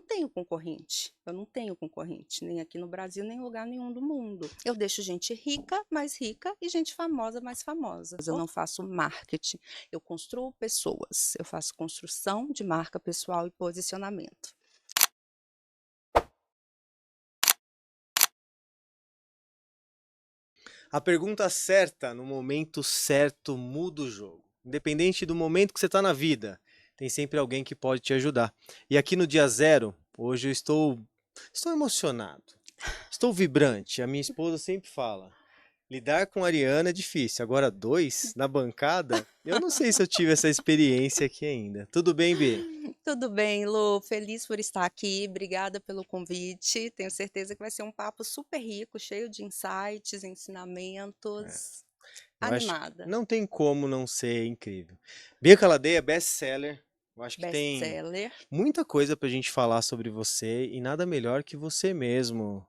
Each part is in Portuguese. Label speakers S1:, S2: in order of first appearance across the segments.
S1: tenho concorrente. Eu não tenho concorrente, nem aqui no Brasil, nem em lugar nenhum do mundo. Eu deixo gente rica, mais rica, e gente famosa, mais famosa. Eu não faço marketing, eu construo pessoas. Eu faço construção de marca pessoal e posicionamento.
S2: A pergunta certa no momento certo muda o jogo. Independente do momento que você está na vida, tem sempre alguém que pode te ajudar. E aqui no dia zero, hoje eu estou emocionado, estou vibrante. A minha esposa sempre fala: lidar com a Ariana é difícil. Agora, dois na bancada, eu não sei se eu tive essa experiência aqui ainda. Tudo bem, B?
S1: Tudo bem, Lu? Feliz por estar aqui. Obrigada pelo convite. Tenho certeza que vai ser um papo super rico, cheio de insights, ensinamentos.
S2: Eu acho que
S1: Animada.
S2: não tem como não ser incrível. Bia Caladeia, best-seller. Eu acho que tem
S1: Best-seller.
S2: muita coisa pra gente falar sobre você e nada melhor que você mesmo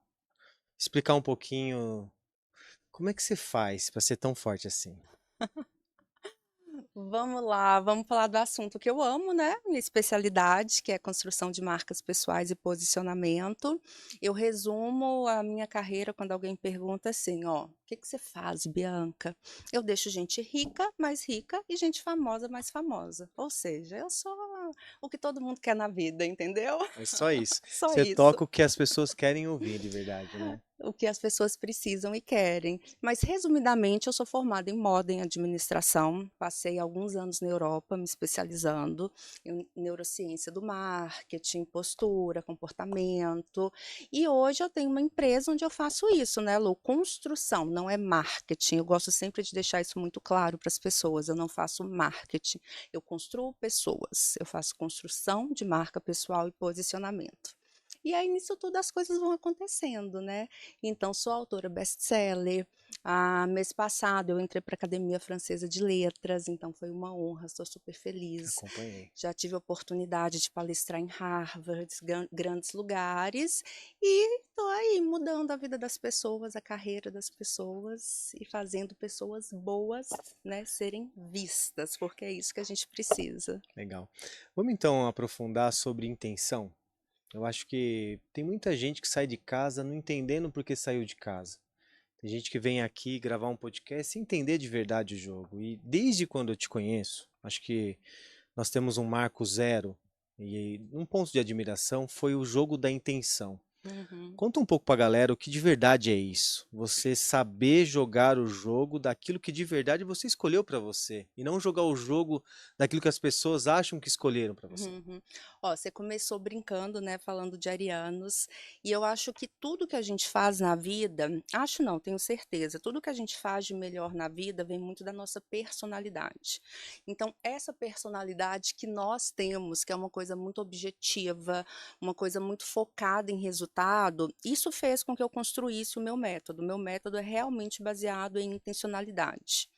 S2: explicar um pouquinho como é que você faz pra ser tão forte assim.
S1: Vamos lá, vamos falar do assunto que eu amo, né? Minha especialidade, que é construção de marcas pessoais e posicionamento. Eu resumo a minha carreira quando alguém pergunta assim, ó, o que que você faz, Bianca? Eu deixo gente rica, e gente famosa, mais famosa. Ou seja, eu sou o que todo mundo quer na vida, entendeu?
S2: É só isso.
S1: Só
S2: Você
S1: isso.
S2: toca o que as pessoas querem ouvir de verdade, né?
S1: O que as pessoas precisam e querem. Mas, resumidamente, eu sou formada em moda e em administração. Passei alguns anos na Europa me especializando em neurociência do marketing, postura, comportamento. E hoje eu tenho uma empresa onde eu faço isso, né, Lu? Construção, não é marketing. Eu gosto sempre de deixar isso muito claro para as pessoas. Eu não faço marketing, eu construo pessoas. Eu faço construção de marca pessoal e posicionamento. E aí, nisso tudo, as coisas vão acontecendo, né? Então, sou autora best-seller. Mês passado, eu entrei para a Academia Francesa de Letras, então foi uma honra, estou super feliz.
S2: Acompanhei.
S1: Já tive a oportunidade de palestrar em Harvard, grandes lugares, e estou aí mudando a vida das pessoas, a carreira das pessoas e fazendo pessoas boas, né, serem vistas, porque é isso que a gente precisa.
S2: Legal. Vamos então aprofundar sobre intenção. Eu acho que tem muita gente que sai de casa não entendendo por que saiu de casa. Tem gente que vem aqui gravar um podcast sem entender de verdade o jogo. E desde quando eu te conheço, acho que nós temos um marco zero e um ponto de admiração foi o jogo da intenção.
S1: Uhum.
S2: Conta um pouco pra galera o que de verdade é isso. Você saber jogar o jogo daquilo que de verdade você escolheu pra você e não jogar o jogo daquilo que as pessoas acham que escolheram pra você.
S1: Uhum. Ó, você começou brincando, né, falando de arianos, e eu acho que tudo que a gente faz na vida, acho não, tenho certeza, tudo que a gente faz de melhor na vida vem muito da nossa personalidade. Então, essa personalidade que nós temos, que é uma coisa muito objetiva, uma coisa muito focada em resultado, isso fez com que eu construísse o meu método. O meu método é realmente baseado em intencionalidade.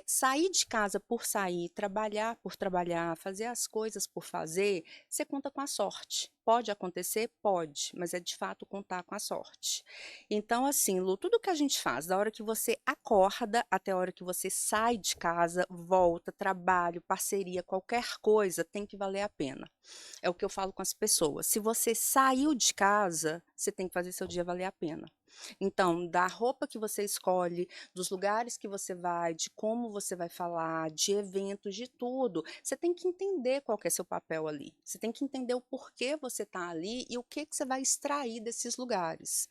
S1: Sair de casa por sair, trabalhar por trabalhar, fazer as coisas por fazer, você conta com a sorte. Pode acontecer? Pode, mas é de fato contar com a sorte. Então, assim, Lu, tudo que a gente faz, da hora que você acorda até a hora que você sai de casa, volta, trabalho, parceria, qualquer coisa, tem que valer a pena. É o que eu falo com as pessoas. Se você saiu de casa, você tem que fazer seu dia valer a pena. Então, da roupa que você escolhe, dos lugares que você vai, de como você vai falar, de eventos, de tudo, você tem que entender qual que é seu papel ali. Você tem que entender o porquê você está ali e o que que você vai extrair desses lugares.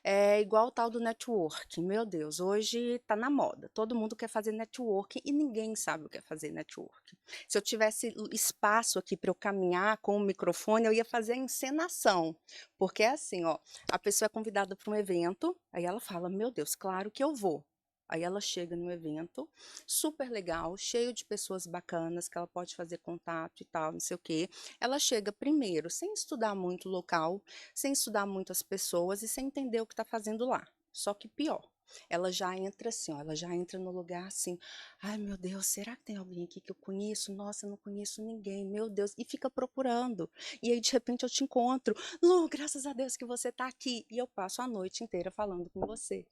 S1: É igual o tal do network. Meu Deus, hoje está na moda. Todo mundo quer fazer network e ninguém sabe o que é fazer network. Se eu tivesse espaço aqui para eu caminhar com o microfone, eu ia fazer a encenação. Porque é assim, ó, a pessoa é convidada para um evento, aí ela fala: Meu Deus, claro que eu vou. Aí ela chega no evento, super legal, cheio de pessoas bacanas, que ela pode fazer contato e tal, não sei o quê. Ela chega primeiro, sem estudar muito o local, sem estudar muito as pessoas e sem entender o que está fazendo lá. Só que pior, ela já entra assim, ó, ela já entra no lugar assim, ai meu Deus, será que tem alguém aqui que eu conheço? Nossa, eu não conheço ninguém, meu Deus, e fica procurando. E aí de repente eu te encontro, Lu, graças a Deus que você está aqui. E eu passo a noite inteira falando com você.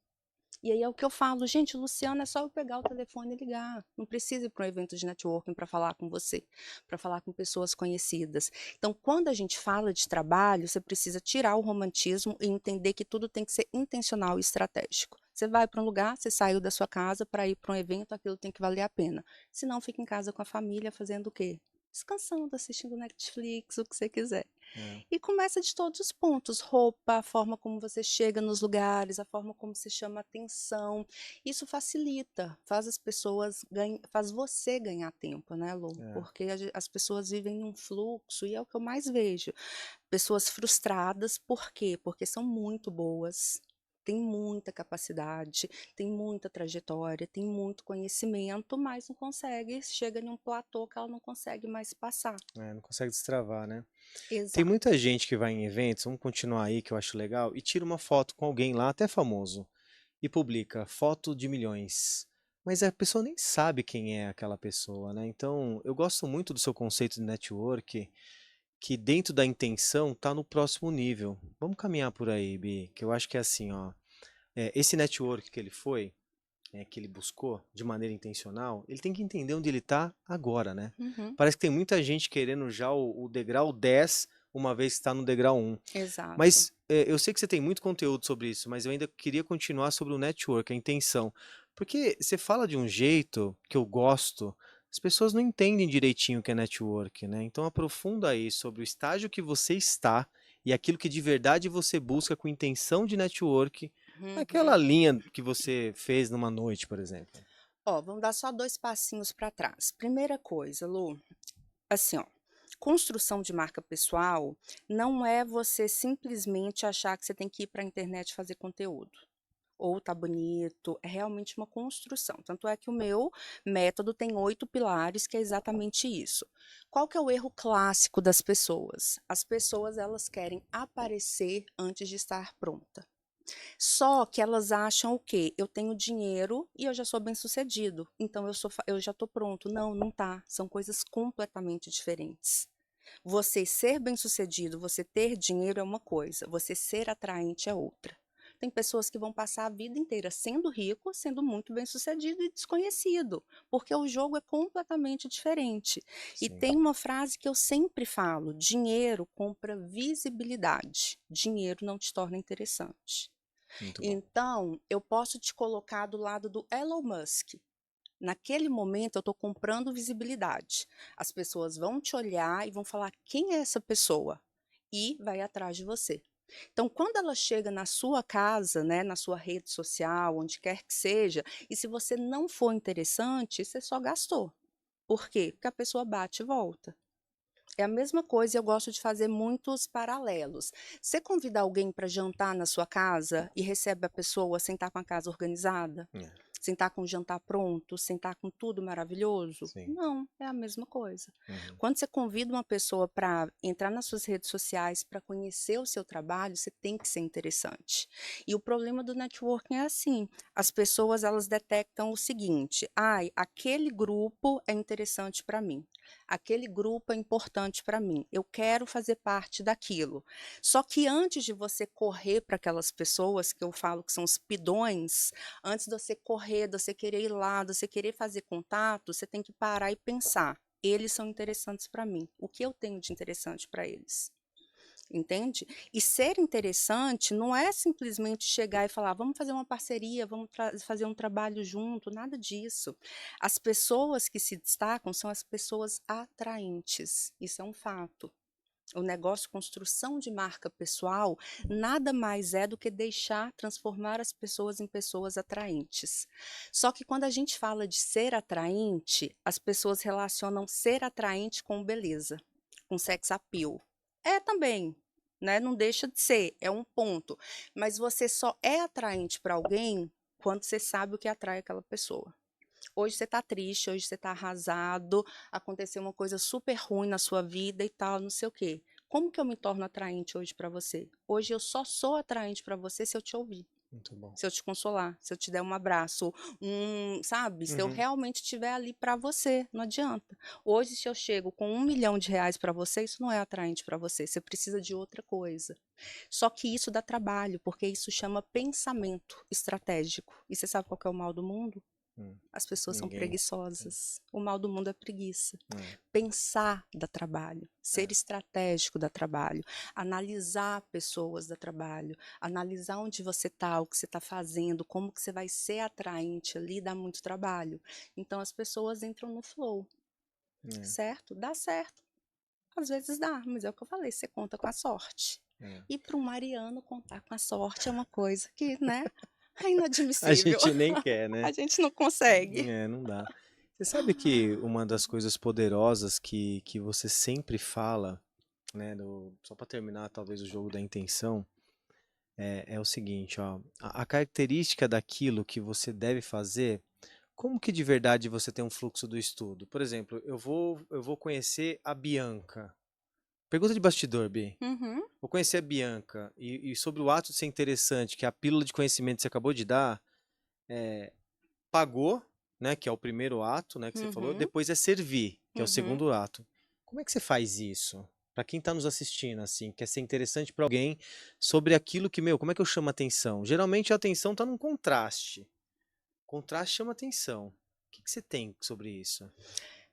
S1: E aí é o que eu falo, gente, Luciana, é só eu pegar o telefone e ligar. Não precisa ir para um evento de networking para falar com você, para falar com pessoas conhecidas. Então, quando a gente fala de trabalho, você precisa tirar o romantismo e entender que tudo tem que ser intencional e estratégico. Você vai para um lugar, você saiu da sua casa para ir para um evento, aquilo tem que valer a pena. Se não, fica em casa com a família fazendo o quê? Descansando, assistindo Netflix, o que você quiser.
S2: É,
S1: E começa de todos os pontos, roupa, a forma como você chega nos lugares, a forma como você chama atenção. Isso facilita, faz as pessoas faz você ganhar tempo, né, Lu?
S2: é.
S1: Porque as pessoas vivem em um fluxo e é o que eu mais vejo. Pessoas frustradas, por quê? Porque são muito boas, têm muita capacidade, têm muita trajetória, têm muito conhecimento, mas não consegue, chega em um platô que ela não consegue mais passar.
S2: É, não consegue destravar, né? Tem
S1: Exato.
S2: muita gente que vai em eventos, vamos continuar aí que eu acho legal, e tira uma foto com alguém lá, até famoso, e publica foto de milhões. Mas a pessoa nem sabe quem é aquela pessoa, né? Então, eu gosto muito do seu conceito de network, que dentro da intenção tá no próximo nível. Vamos caminhar por aí, Bi, que eu acho que é assim, ó. Esse network que ele foi, que ele buscou de maneira intencional, ele tem que entender onde ele está agora, né?
S1: Uhum.
S2: Parece que tem muita gente querendo já o degrau 10, uma vez que está no degrau 1.
S1: Exato.
S2: Mas eu sei que você tem muito conteúdo sobre isso, mas eu ainda queria continuar sobre o network, a intenção. Porque você fala de um jeito que eu gosto, as pessoas não entendem direitinho o que é network, né? Então aprofunda aí sobre o estágio que você está e aquilo que de verdade você busca com intenção de network, naquela
S1: Uhum.
S2: linha que você fez numa noite, por exemplo.
S1: Ó, vamos dar só 2 passinhos para trás. Primeira coisa, Lu, assim, ó, construção de marca pessoal não é você simplesmente achar que você tem que ir para a internet fazer conteúdo, ou tá bonito, é realmente uma construção. Tanto é que o meu método tem 8 pilares, que é exatamente isso. Qual que é o erro clássico das pessoas? As pessoas, elas querem aparecer antes de estar pronta. Só que elas acham o quê? Eu tenho dinheiro e eu já sou bem-sucedido, então eu já estou pronto. Não, não tá. São coisas completamente diferentes. Você ser bem-sucedido, você ter dinheiro é uma coisa, você ser atraente é outra. Tem pessoas que vão passar a vida inteira sendo rico, sendo muito bem-sucedido e desconhecido, porque o jogo é completamente diferente. E
S2: Sim,
S1: tem uma frase que eu sempre falo: dinheiro compra visibilidade, dinheiro não te torna interessante.
S2: muito bom.
S1: Então, eu posso te colocar do lado do Elon Musk. Naquele momento, eu estou comprando visibilidade. As pessoas vão te olhar e vão falar: quem é essa pessoa? E vai atrás de você. Então, quando ela chega na sua casa, né, na sua rede social, onde quer que seja, e se você não for interessante, você só gastou. Por quê? Porque a pessoa bate e volta. É a mesma coisa, eu gosto de fazer muitos paralelos. Você convida alguém para jantar na sua casa e recebe a pessoa sem estar com a casa organizada?
S2: É,
S1: Sem estar com o jantar pronto? Sem estar com tudo maravilhoso?
S2: sim.
S1: Não, é a mesma coisa.
S2: Uhum.
S1: Quando você convida uma pessoa para entrar nas suas redes sociais, para conhecer o seu trabalho, você tem que ser interessante. E o problema do networking é assim, as pessoas elas detectam o seguinte: ai, aquele grupo é interessante para mim. Aquele grupo é importante para mim, eu quero fazer parte daquilo. Só que antes de você correr para aquelas pessoas, que eu falo que são os pidões, antes de você correr, de você querer ir lá, de você querer fazer contato, você tem que parar e pensar: eles são interessantes para mim, o que eu tenho de interessante para eles? Entende? E ser interessante não é simplesmente chegar e falar: vamos fazer uma parceria, vamos fazer um trabalho junto, nada disso. As pessoas que se destacam são as pessoas atraentes, isso é um fato. O negócio construção de marca pessoal nada mais é do que deixar transformar as pessoas em pessoas atraentes. Só que quando a gente fala de ser atraente, as pessoas relacionam ser atraente com beleza, com sex appeal. É também, né? Não deixa de ser, é um ponto. Mas você só é atraente para alguém quando você sabe o que atrai aquela pessoa. Hoje você está triste, hoje você está arrasado, aconteceu uma coisa super ruim na sua vida e tal, não sei o quê. Como que eu me torno atraente hoje para você? Hoje eu só sou atraente para você se eu te ouvir.
S2: Muito bom.
S1: Se eu te consolar, se eu te der um abraço, sabe, se eu
S2: Uhum.
S1: realmente estiver ali para você, não adianta. Hoje, se eu chego com R$ 1 milhão para você, isso não é atraente para você precisa de outra coisa. Só que isso dá trabalho, porque isso chama pensamento estratégico. E você sabe qual que é o mal do mundo?
S2: Hum.
S1: As pessoas são
S2: Ninguém.
S1: preguiçosas. O mal do mundo é preguiça.
S2: É,
S1: Pensar dá trabalho, ser
S2: é.
S1: estratégico dá trabalho, analisar pessoas dá trabalho, analisar onde você está, o que você está fazendo, como que você vai ser atraente ali, dá muito trabalho. Então as pessoas entram no flow,
S2: É,
S1: certo? Dá certo. Às vezes dá, mas é o que eu falei, você conta com a sorte.
S2: é.
S1: E para um mariano, contar com a sorte é uma coisa que, né, é
S2: A
S1: inadmissível.
S2: gente nem quer, né?
S1: A gente não consegue.
S2: É, não dá. Você sabe que uma das coisas poderosas que você sempre fala, né, só para terminar talvez o jogo da intenção, é o seguinte, ó, a característica daquilo que você deve fazer, como que de verdade você tem um fluxo do estudo? Por exemplo, eu vou conhecer a Bianca. Pergunta de bastidor, Bi.
S1: Uhum,
S2: Vou conhecer a Bianca e sobre o ato de ser interessante, que é a pílula de conhecimento que você acabou de dar, pagou, né, que é o primeiro ato, né, que você falou,
S1: uhum,
S2: depois é servir, que é o
S1: uhum.
S2: segundo ato. Como é que você faz isso? Para quem está nos assistindo, assim, quer ser interessante para alguém sobre aquilo que, meu, como é que eu chamo a atenção? Geralmente a atenção está num contraste. Contraste chama atenção. O que você tem sobre isso?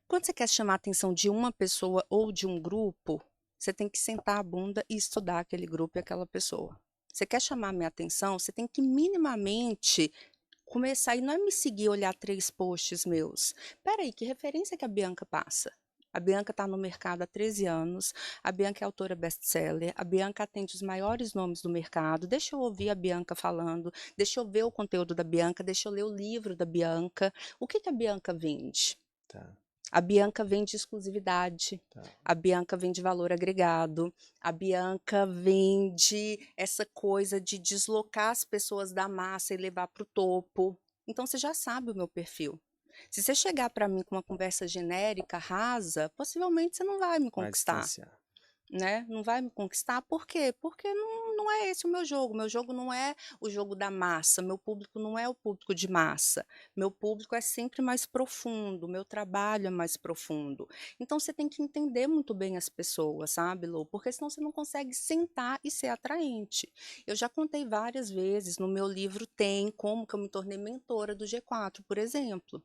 S1: Quando você quer chamar a atenção de uma pessoa ou de um grupo, você tem que sentar a bunda e estudar aquele grupo e aquela pessoa. Você quer chamar a minha atenção, você tem que minimamente começar e não é me seguir, olhar 3 posts meus. Espera aí, que referência que a Bianca passa? A Bianca está no mercado há 13 anos, a Bianca é autora best-seller, a Bianca atende os maiores nomes do mercado. Deixa eu ouvir a Bianca falando, deixa eu ver o conteúdo da Bianca, deixa eu ler o livro da Bianca. O que que a Bianca vende?
S2: Tá,
S1: A Bianca vende exclusividade,
S2: tá.
S1: a Bianca vende valor agregado, a Bianca vende essa coisa de deslocar as pessoas da massa e levar para o topo. Então você já sabe o meu perfil. Se você chegar para mim com uma conversa genérica, rasa, possivelmente você não vai me
S2: Vai
S1: conquistar,
S2: distanciar.
S1: né, não vai me conquistar, por quê? Porque não é esse o meu jogo não é o jogo da massa, meu público não é o público de massa, meu público é sempre mais profundo, meu trabalho é mais profundo. Então você tem que entender muito bem as pessoas, sabe, Lu, porque senão você não consegue sentar e ser atraente. Eu já contei várias vezes, no meu livro tem como que eu me tornei mentora do G4, por exemplo.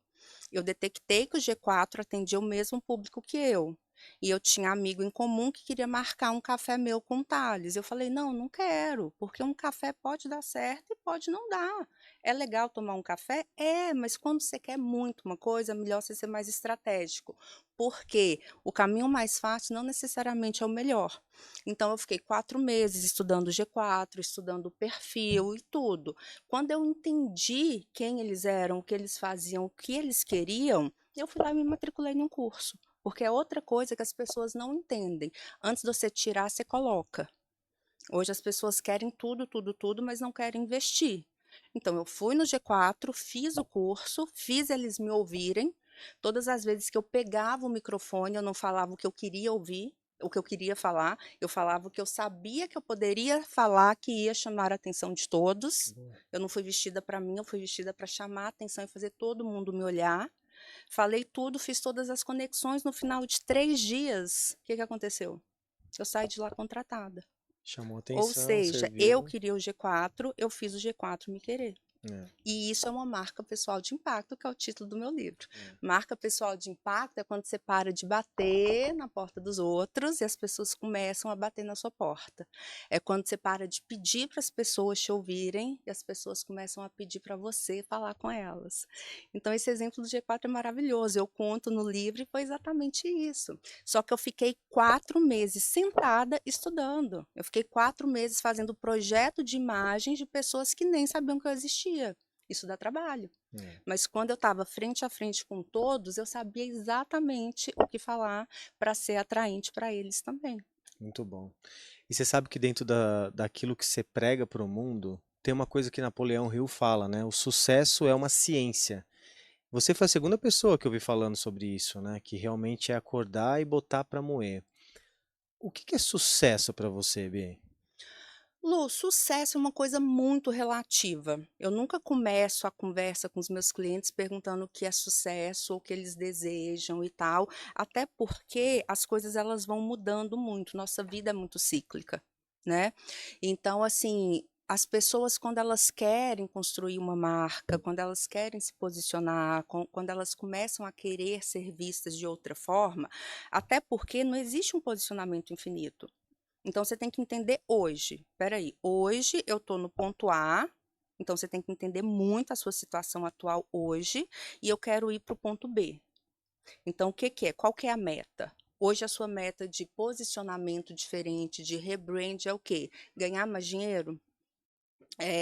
S1: Eu detectei que o G4 atendia o mesmo público que eu. E eu tinha amigo em comum que queria marcar um café meu com o Thales. Eu falei: não, não quero, porque um café pode dar certo e pode não dar. É legal tomar um café? É, mas quando você quer muito uma coisa, é melhor você ser mais estratégico. Porque o caminho mais fácil não necessariamente é o melhor. Então, eu fiquei 4 meses estudando o G4, estudando o perfil e tudo. Quando eu entendi quem eles eram, o que eles faziam, o que eles queriam, eu fui lá e me matriculei em um curso. Porque é outra coisa que as pessoas não entendem. Antes de você tirar, você coloca. Hoje as pessoas querem tudo, tudo, tudo, mas não querem investir. Então eu fui no G4, fiz o curso, fiz eles me ouvirem. Todas as vezes que eu pegava o microfone, eu não falava o que eu queria ouvir, o que eu queria falar, eu falava o que eu sabia que eu poderia falar que ia chamar a atenção de todos.
S2: Boa.
S1: Eu não fui vestida para mim, eu fui vestida para chamar a atenção e fazer todo mundo me olhar. Falei tudo, fiz todas as conexões. No final de 3 dias, o que que aconteceu? Eu saí de lá contratada.
S2: Chamou
S1: Ou
S2: atenção,
S1: seja, eu
S2: serviu.
S1: queria o G4, eu fiz o G4 me querer.
S2: É,
S1: E isso é uma marca pessoal de impacto, que é o título do meu livro.
S2: é.
S1: Marca pessoal de impacto é quando você para de bater na porta dos outros e as pessoas começam a bater na sua porta. É quando você para de pedir para as pessoas te ouvirem e as pessoas começam a pedir para você falar com elas. Então, esse exemplo do G4 é maravilhoso. Eu conto no livro e foi exatamente isso. Só que eu fiquei 4 meses sentada estudando. Eu fiquei 4 meses fazendo projeto de imagens de pessoas que nem sabiam que eu existia. Isso dá trabalho.
S2: É.
S1: Mas quando eu estava frente a frente com todos, eu sabia exatamente o que falar para ser atraente para eles também.
S2: Muito bom. E você sabe que dentro daquilo que você prega para o mundo, tem uma coisa que Napoleão Hill fala, né? O sucesso é uma ciência. Você foi a segunda pessoa que eu vi falando sobre isso, né? Que realmente é acordar e botar para moer. O que que é sucesso para você, B?
S1: Lu, sucesso é uma coisa muito relativa. Eu nunca começo a conversa com os meus clientes perguntando o que é sucesso, ou o que eles desejam e tal, até porque as coisas elas vão mudando muito, nossa vida é muito cíclica, né? Então, assim, as pessoas quando elas querem construir uma marca, quando elas querem se posicionar, quando elas começam a querer ser vistas de outra forma, até porque não existe um posicionamento infinito. Então você tem que entender hoje. Espera aí, hoje eu estou no ponto A, então você tem que entender muito a sua situação atual hoje e eu quero ir para o ponto B. Então o que que é? Qual que é a meta? Hoje a sua meta de posicionamento diferente, de rebrand é o quê? Ganhar mais dinheiro?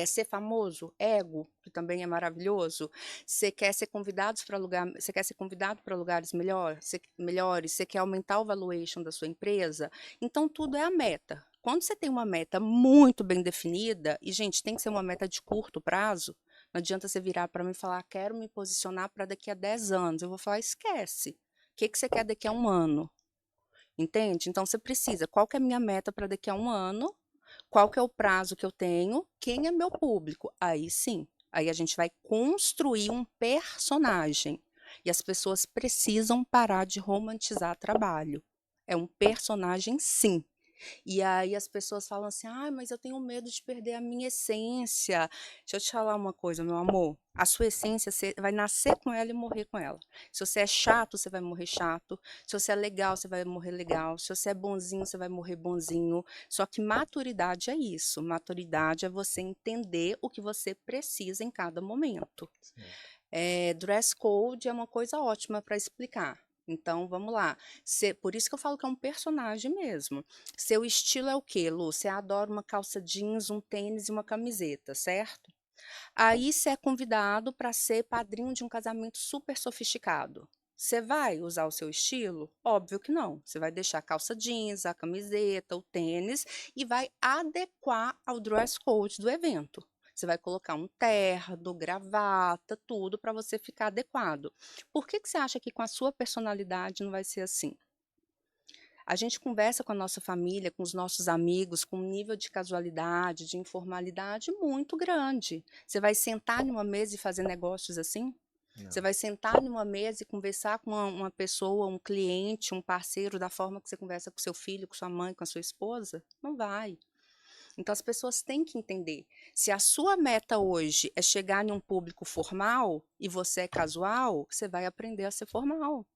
S1: Ser famoso, ego, que também é maravilhoso. Você quer ser você quer ser convidado para lugares melhores, você quer aumentar o valuation da sua empresa. Então tudo é a meta. Quando você tem uma meta muito bem definida, e gente, tem que ser uma meta de curto prazo, não adianta você virar para mim e falar, quero me posicionar para daqui a 10 anos. Eu vou falar, esquece. O que que você quer daqui a um ano? Entende? Então você precisa, qual que é a minha meta para daqui a um ano? Qual que é o prazo que eu tenho? Quem é meu público? Aí sim, aí a gente vai construir um personagem. E as pessoas precisam parar de romantizar trabalho. É um personagem, sim. E aí as pessoas falam assim: "Ai, mas eu tenho medo de perder a minha essência". Deixa eu te falar uma coisa, meu amor, a sua essência você vai nascer com ela e morrer com ela. Se você é chato, você vai morrer chato. Se você é legal, você vai morrer legal. Se você é bonzinho, você vai morrer bonzinho. Só que maturidade é isso. Maturidade é você entender o que você precisa em cada momento.
S2: Certo.
S1: Dress code é uma coisa ótima para explicar. Então, vamos lá. Por isso que eu falo que é um personagem mesmo. Seu estilo é o quê, Lu? Você adora uma calça jeans, um tênis e uma camiseta, certo? Aí você é convidado para ser padrinho de um casamento super sofisticado. Você vai usar o seu estilo? Óbvio que não. Você vai deixar a calça jeans, a camiseta, o tênis e vai adequar ao dress code do evento. Você vai colocar um terno, gravata, tudo para você ficar adequado. Por que que você acha que com a sua personalidade não vai ser assim? A gente conversa com a nossa família, com os nossos amigos, com um nível de casualidade, de informalidade muito grande. Você vai sentar numa mesa e fazer negócios assim? Você
S2: Não.
S1: vai sentar numa mesa e conversar com uma pessoa, um cliente, um parceiro, da forma que você conversa com seu filho, com sua mãe, com a sua esposa? Não vai. Então as pessoas têm que entender. Se a sua meta hoje é chegar em um público formal e você é casual, você vai aprender a ser formal.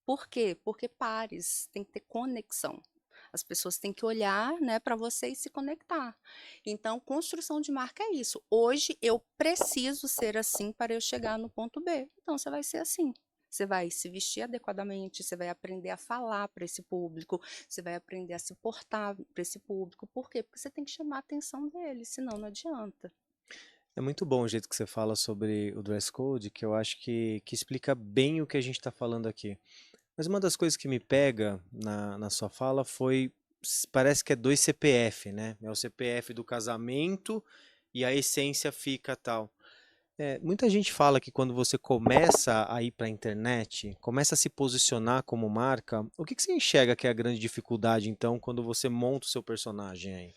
S1: Por quê? Porque pares, tem que ter conexão. As pessoas têm que olhar, né, para você e se conectar. Então, construção de marca é isso. Hoje eu preciso ser assim para eu chegar no ponto B. Então, você vai ser assim. Você vai se vestir adequadamente, você vai aprender a falar para esse público, você vai aprender a se portar para esse público. Por quê? Porque você tem que chamar a atenção dele, senão não adianta.
S2: É muito bom o jeito que você fala sobre o dress code, que eu acho que explica bem o que a gente está falando aqui. Mas uma das coisas que me pega na sua fala foi, parece que é dois CPF, né? É o CPF do casamento e a essência fica tal. Muita gente fala que quando você começa a ir para a internet, começa a se posicionar como marca, o que que você enxerga que é a grande dificuldade, então, quando você monta o seu personagem aí?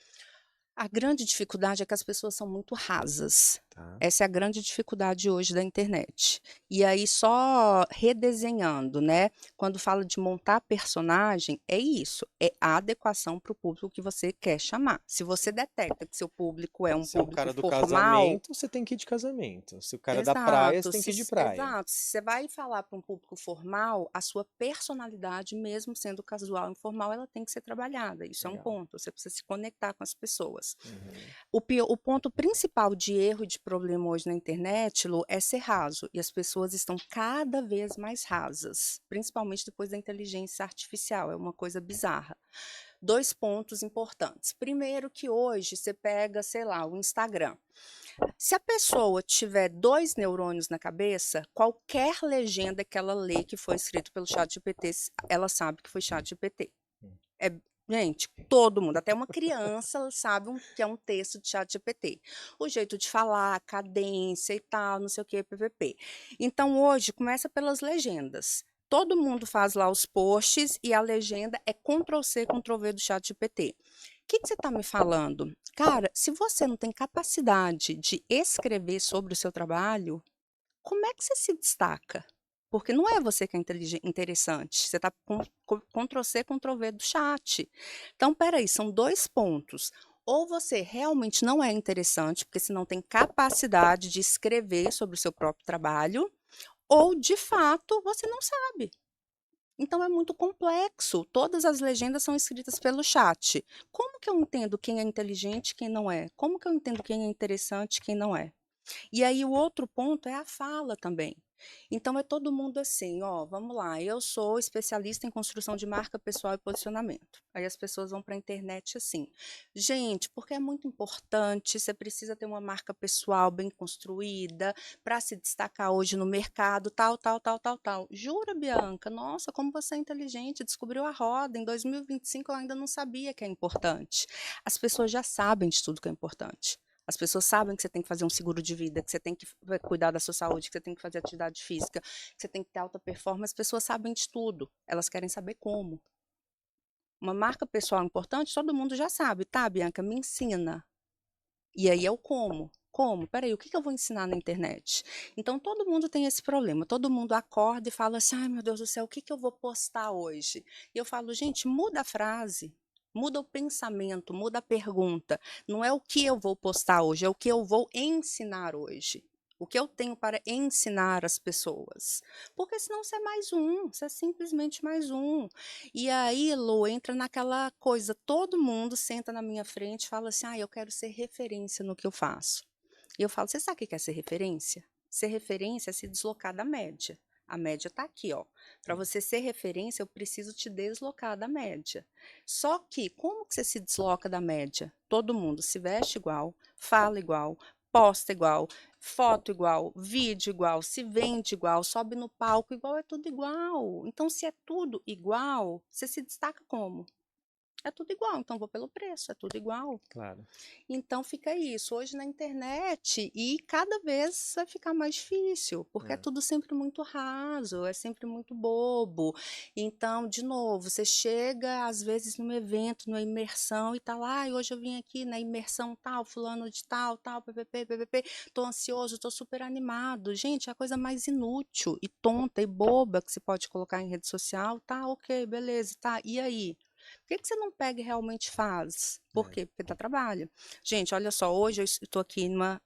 S1: A grande dificuldade é que as pessoas são muito rasas.
S2: Tá?
S1: Essa é a grande dificuldade hoje da internet. E aí, só redesenhando, né? Quando fala de montar personagem, é isso, é a adequação para o público que você quer chamar. Se você detecta que seu público é um
S2: Se é o
S1: público
S2: cara do
S1: formal,
S2: casamento, você tem que ir de casamento. Se o cara é da praia, você
S1: exato,
S2: tem que ir de praia.
S1: se você vai falar para um público formal, a sua personalidade, mesmo sendo casual e informal, ela tem que ser trabalhada. Isso é um
S2: Legal.
S1: ponto. Você precisa se conectar com as pessoas.
S2: Uhum.
S1: O ponto principal de erro e de problema hoje na internet, Lu, é ser raso. E as pessoas estão cada vez mais rasas, principalmente depois da inteligência artificial. É uma coisa bizarra. Dois pontos importantes. Primeiro, que hoje você pega, sei lá, o Instagram. Se a pessoa tiver dois neurônios na cabeça, qualquer legenda que ela lê que foi escrito pelo chat GPT, ela sabe que foi chat GPT.
S2: Hum.
S1: É, gente, todo mundo, até uma criança sabe que é um texto de chat GPT. O jeito de falar, a cadência e tal, não sei o que, ppp. Então, hoje, começa pelas legendas. Todo mundo faz lá os posts e a legenda é Ctrl+C, Ctrl+V do chat GPT. que você está me falando? Cara, se você não tem capacidade de escrever sobre o seu trabalho, como é que você se destaca? Porque não é você que é interessante, você está com Ctrl C, Ctrl V do chat. Então, espera aí, são 2 pontos. Ou você realmente não é interessante, porque você não tem capacidade de escrever sobre o seu próprio trabalho, ou de fato você não sabe. Então é muito complexo. Todas as legendas são escritas pelo chat. Como que eu entendo quem é inteligente e quem não é? Como que eu entendo quem é interessante e quem não é? E aí o outro ponto é a fala também. Então é todo mundo assim, ó, vamos lá, eu sou especialista em construção de marca pessoal e posicionamento. Aí as pessoas vão para a internet assim, gente, porque é muito importante, você precisa ter uma marca pessoal bem construída para se destacar hoje no mercado, tal, tal, tal, tal, tal. Jura, Bianca? Nossa, como você é inteligente, descobriu a roda. Em 2025 eu ainda não sabia que é importante. As pessoas já sabem de tudo que é importante. As pessoas sabem que você tem que fazer um seguro de vida, que você tem que cuidar da sua saúde, que você tem que fazer atividade física, que você tem que ter alta performance. As pessoas sabem de tudo. Elas querem saber como. Uma marca pessoal importante, todo mundo já sabe, tá, Bianca? Me ensina. E aí é o como. Como? Peraí, o que eu vou ensinar na internet? Então, todo mundo tem esse problema. Todo mundo acorda e fala assim: ai, meu Deus do céu, o que eu vou postar hoje? E eu falo: gente, muda a frase. Muda o pensamento, muda a pergunta. Não é o que eu vou postar hoje, é o que eu vou ensinar hoje. O que eu tenho para ensinar as pessoas. Porque senão você é mais um, você é simplesmente mais um. E aí, Lu, entra naquela coisa, todo mundo senta na minha frente e fala assim: ah, eu quero ser referência no que eu faço. E eu falo: você sabe o que é ser referência? Ser referência é se deslocar da média. A média está aqui, ó. Para você ser referência, eu preciso te deslocar da média. Só que, como que você se desloca da média? Todo mundo se veste igual, fala igual, posta igual, foto igual, vídeo igual, se vende igual, sobe no palco igual, é tudo igual. Então, se é tudo igual, você se destaca como? É tudo igual, então vou pelo preço, é tudo igual.
S2: Claro.
S1: Então fica isso, hoje na internet e cada vez vai ficar mais difícil, porque é
S2: É.
S1: tudo sempre muito raso, é sempre muito bobo. Então, de novo, você chega às vezes num evento, numa imersão e tá lá, e hoje eu vim aqui na imersão tal, fulano de tal, tal, ppp, ppp, tô ansioso, tô super animado. Gente, é a coisa mais inútil e tonta e boba que se pode colocar em rede social, tá, ok, beleza, tá, e aí? Por que você não pega e realmente faz? Por
S2: É.
S1: quê? Porque dá trabalho. Gente, olha só, hoje eu estou aqui numa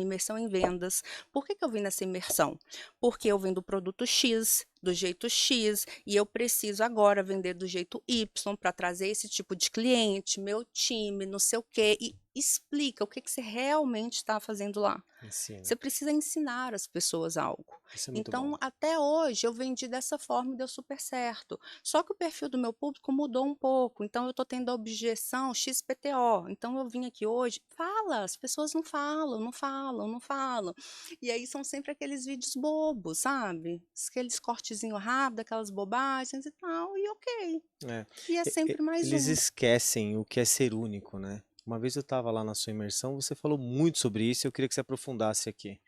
S1: imersão em vendas. Por que eu vim nessa imersão? Porque eu vendo o produto X, do jeito X, e eu preciso agora vender do jeito Y para trazer esse tipo de cliente, meu time, não sei o quê, e explica o que você realmente está fazendo lá.
S2: Ensina.
S1: Você precisa ensinar as pessoas algo.
S2: Isso é muito
S1: Então,
S2: bom.
S1: até hoje, eu vendi dessa forma e deu super certo. Só que o perfil do meu público mudou um pouco. Então, eu estou tendo a objeção XPTO. Então, eu vim aqui hoje, fala, as pessoas não falam, não falam, não falam. E aí são sempre aqueles vídeos bobos, sabe? Aqueles cortezinhos rápidos, aquelas bobagens e tal, e ok.
S2: É.
S1: E é sempre mais
S2: Eles
S1: um.
S2: esquecem o que é ser único, né? Uma vez eu estava lá na sua imersão, você falou muito sobre isso e eu queria que você aprofundasse aqui.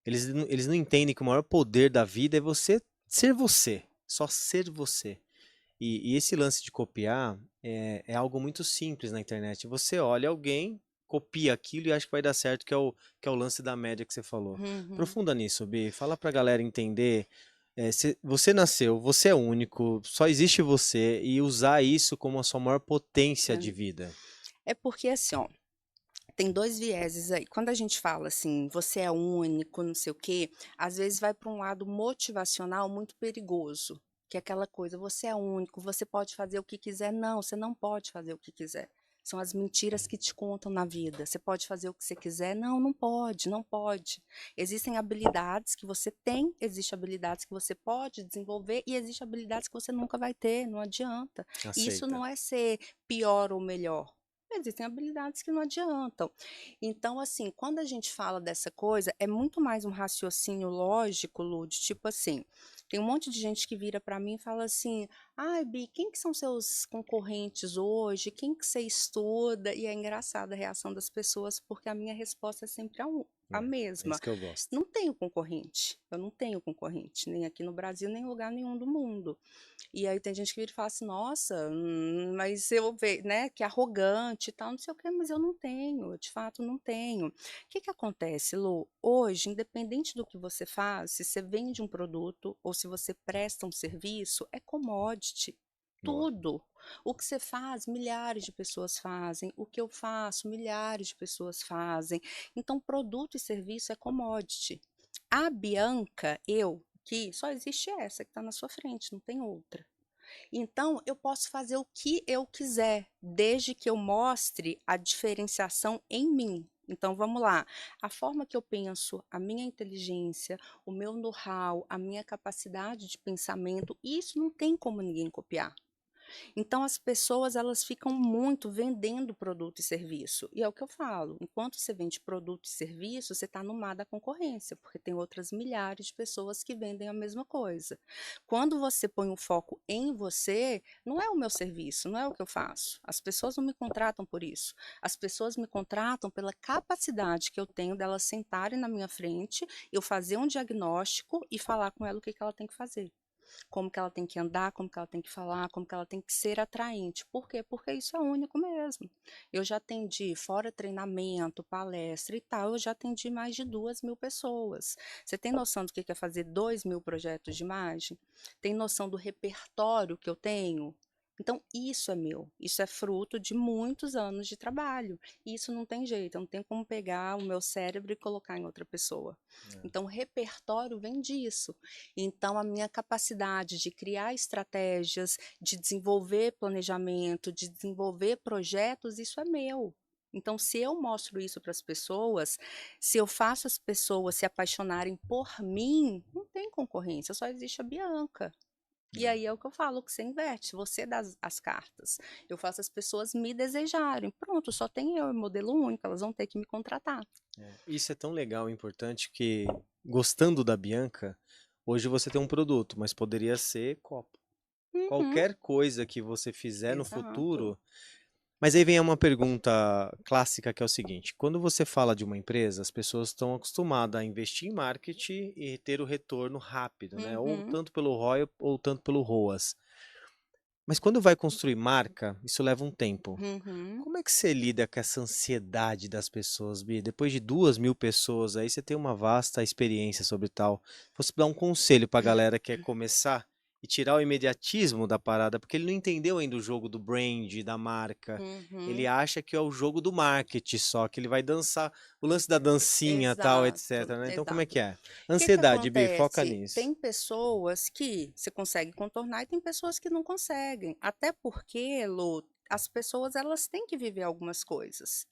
S2: Eles não entendem que o maior poder da vida é você, só ser você. E esse lance de copiar é algo muito simples na internet. Você olha alguém, copia aquilo e acha que vai dar certo, que é o lance da média que você falou.
S1: Uhum.
S2: Aprofunda nisso, Bi. Fala pra galera entender. Você nasceu, você é único, só existe você, e usar isso como a sua maior potência de vida.
S1: É porque assim, ó, tem 2 vieses aí. Quando a gente fala assim: "Você é único, não sei o quê", às vezes vai para um lado motivacional muito perigoso, que é aquela coisa: "Você é único, você pode fazer o que quiser". Não, você não pode fazer o que quiser. São as mentiras que te contam na vida. Você pode fazer o que você quiser? Não, não pode, não pode. Existem habilidades que você tem, existem habilidades que você pode desenvolver e existem habilidades que você nunca vai ter, não adianta. E isso
S2: Aceita.
S1: não é ser pior ou melhor. Existem habilidades que não adiantam. Então, assim, quando a gente fala dessa coisa, é muito mais um raciocínio lógico, Lu, de tipo assim, tem um monte de gente que vira para mim e fala assim: "Ai, Bi, quem que são seus concorrentes hoje? Quem que você estuda?" E é engraçada a reação das pessoas, porque a minha resposta é sempre a
S2: É
S1: mesma.
S2: isso que eu gosto.
S1: Não tenho concorrente, eu não tenho concorrente, nem aqui no Brasil, nem em lugar nenhum do mundo. E aí tem gente que vira e fala assim, nossa, mas eu vejo, né, que arrogante e tal, não sei o quê, mas eu não tenho, de fato não tenho. O que que acontece, Lu? Hoje, independente do que você faz, se você vende um produto ou se você presta um serviço, é commodity.
S2: Boa.
S1: Tudo. O que você faz, milhares de pessoas fazem. O que eu faço, milhares de pessoas fazem. Então, produto e serviço é commodity. A Bianca, eu, que só existe essa que está na sua frente, não tem outra. Então, eu posso fazer o que eu quiser, desde que eu mostre a diferenciação em mim. Então, vamos lá. A forma que eu penso, a minha inteligência, o meu know-how, a minha capacidade de pensamento, isso não tem como ninguém copiar. Então as pessoas elas ficam muito vendendo produto e serviço. E é o que eu falo, enquanto você vende produto e serviço, você está no mar da concorrência, porque tem outras milhares de pessoas que vendem a mesma coisa. Quando você põe o foco em você, não é o meu serviço, não é o que eu faço. As pessoas não me contratam por isso. As pessoas me contratam pela capacidade que eu tenho delas sentarem na minha frente, eu fazer um diagnóstico e falar com ela o que ela tem que fazer, como que ela tem que andar, como que ela tem que falar, como que ela tem que ser atraente. Por quê? Porque isso é único mesmo. Eu já atendi, fora treinamento, palestra e tal, eu já atendi mais de 2.000 pessoas. Você tem noção do que é fazer 2.000 projetos de imagem? Tem noção do repertório que eu tenho? Então, isso é meu, isso é fruto de muitos anos de trabalho. E isso não tem jeito, eu não tenho como pegar o meu cérebro e colocar em outra pessoa.
S2: É.
S1: Então, o repertório vem disso. Então, a minha capacidade de criar estratégias, de desenvolver planejamento, de desenvolver projetos, isso é meu. Então, se eu mostro isso para as pessoas, se eu faço as pessoas se apaixonarem por mim, não tem concorrência, só existe a Bianca. E
S2: É.
S1: aí é o que eu falo, que você inverte, você dá as cartas. Eu faço as pessoas me desejarem. Pronto, só tem eu, modelo único, elas vão ter que me contratar.
S2: Isso é tão legal e importante que, gostando da Bianca, hoje você tem um produto, mas poderia ser copo.
S1: Uhum,
S2: Qualquer coisa que você fizer no
S1: exato.
S2: futuro. Mas aí vem uma pergunta clássica que é o seguinte: quando você fala de uma empresa, as pessoas estão acostumadas a investir em marketing e ter o retorno rápido, né? Ou
S1: Uhum,
S2: tanto pelo ROI ou tanto pelo ROAS. Mas quando vai construir marca, isso leva um tempo.
S1: uhum.
S2: Como é que você lida com essa ansiedade das pessoas, Bi? Depois de 2.000 pessoas, aí você tem uma vasta experiência sobre tal. Você dá um conselho pra galera que quer começar e tirar o imediatismo da parada, porque ele não entendeu ainda o jogo do brand, da marca. Ele
S1: Uhum.
S2: acha que é o jogo do marketing só, que ele vai dançar o lance da dancinha, tal, etc,
S1: Exato,
S2: né? Então como é
S1: exato.
S2: que é?
S1: O que que
S2: Ansiedade, Bi, foca
S1: acontece?
S2: nisso.
S1: Tem pessoas que você consegue contornar e tem pessoas que não conseguem. Até porque, Lu, as pessoas elas têm que viver algumas coisas.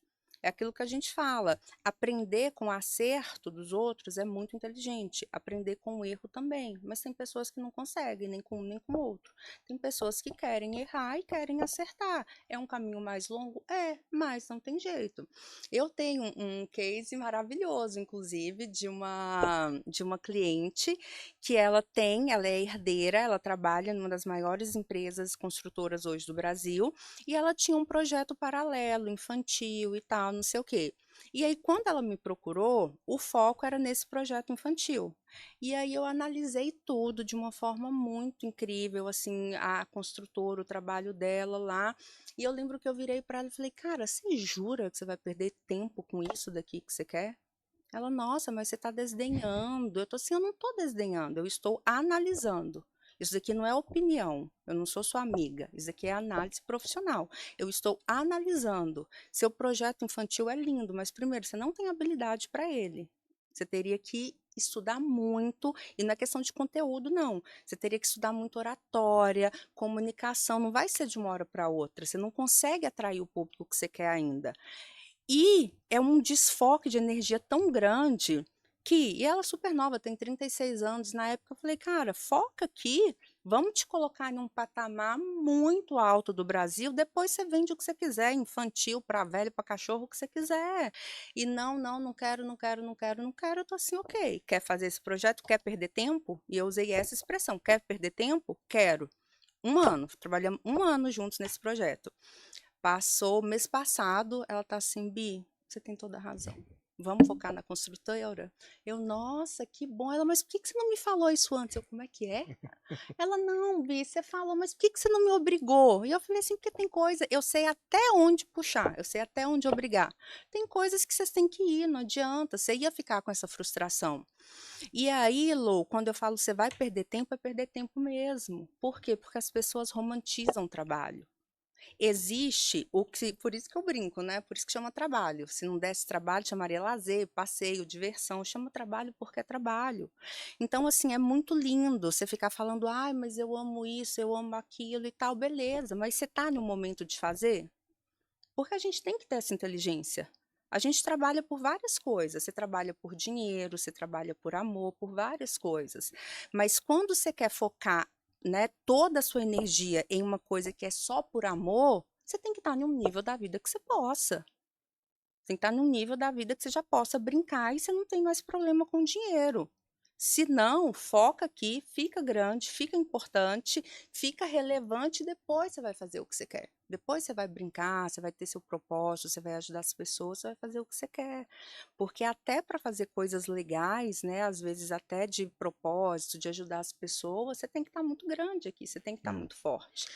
S1: É aquilo que a gente fala. Aprender com o acerto dos outros é muito inteligente. Aprender com o erro também. Mas tem pessoas que não conseguem, nem com um nem com o outro. Tem pessoas que querem errar e querem acertar. É um caminho mais longo? É, mas não tem jeito. Eu tenho um case maravilhoso, inclusive, de uma cliente que ela é herdeira, ela trabalha numa das maiores empresas construtoras hoje do Brasil, e ela tinha um projeto paralelo, infantil e tal, não sei o quê. E aí, quando ela me procurou, o foco era nesse projeto infantil. E aí eu analisei tudo de uma forma muito incrível, assim, a construtora, o trabalho dela lá, e eu lembro que eu virei para ela e falei: "Cara, você jura que você vai perder tempo com isso daqui que você quer?" Ela: "Nossa, mas você está desdenhando." Eu tô assim: "Eu não estou desdenhando, eu estou analisando. Isso daqui não é opinião, eu não sou sua amiga, isso aqui é análise profissional. Eu estou analisando. Seu projeto infantil é lindo, mas primeiro, você não tem habilidade para ele. Você teria que estudar muito, e não é questão de conteúdo não, você teria que estudar muito oratória, comunicação, não vai ser de uma hora para outra, você não consegue atrair o público que você quer ainda. E é um desfoque de energia tão grande e ela é super nova, tem 36 anos. Na época eu falei, cara, foca aqui, vamos te colocar em um patamar muito alto do Brasil, depois você vende o que você quiser, infantil, para velho, para cachorro, o que você quiser. E não, não, não quero, não quero, não quero, não quero. Eu tô assim, ok, quer fazer esse projeto, quer perder tempo? E eu usei essa expressão, quer perder tempo? Quero. 1 ano, trabalhamos 1 ano juntos nesse projeto. Passou mês passado, ela tá assim: "Bi, você tem toda a razão. Vamos focar na construtora? Eu, nossa, que bom. Ela, mas por que que você não me falou isso antes? Eu, como é que é? Ela, não, Bi, você falou, mas por que que você não me obrigou? E eu falei assim, porque tem coisa, eu sei até onde puxar, eu sei até onde obrigar. Tem coisas que vocês têm que ir, não adianta, você ia ficar com essa frustração. E aí, Lô, quando eu falo você vai perder tempo, é perder tempo mesmo. Por quê? Porque as pessoas romantizam o trabalho. Existe o que, por isso que eu brinco, né? Por isso que chama trabalho. Se não desse trabalho, chamaria lazer, passeio, diversão. Chama trabalho porque é trabalho. Então, assim, é muito lindo você ficar falando, ai, mas eu amo isso, eu amo aquilo e tal, beleza. Mas você está no momento de fazer? Porque a gente tem que ter essa inteligência. A gente trabalha por várias coisas. Você trabalha por dinheiro, você trabalha por amor, por várias coisas. Mas quando você quer focar, né, toda a sua energia em uma coisa que é só por amor, você tem que estar em um nível da vida que você possa. Tem que estar num nível da vida que você já possa brincar e você não tem mais problema com dinheiro. Se não, foca aqui, fica grande, fica importante, fica relevante, e depois você vai fazer o que você quer. Depois você vai brincar, você vai ter seu propósito, você vai ajudar as pessoas, você vai fazer o que você quer. Porque até para fazer coisas legais, né, às vezes até de propósito, de ajudar as pessoas, você tem que estar muito grande aqui, você tem que estar
S2: É,
S1: muito forte.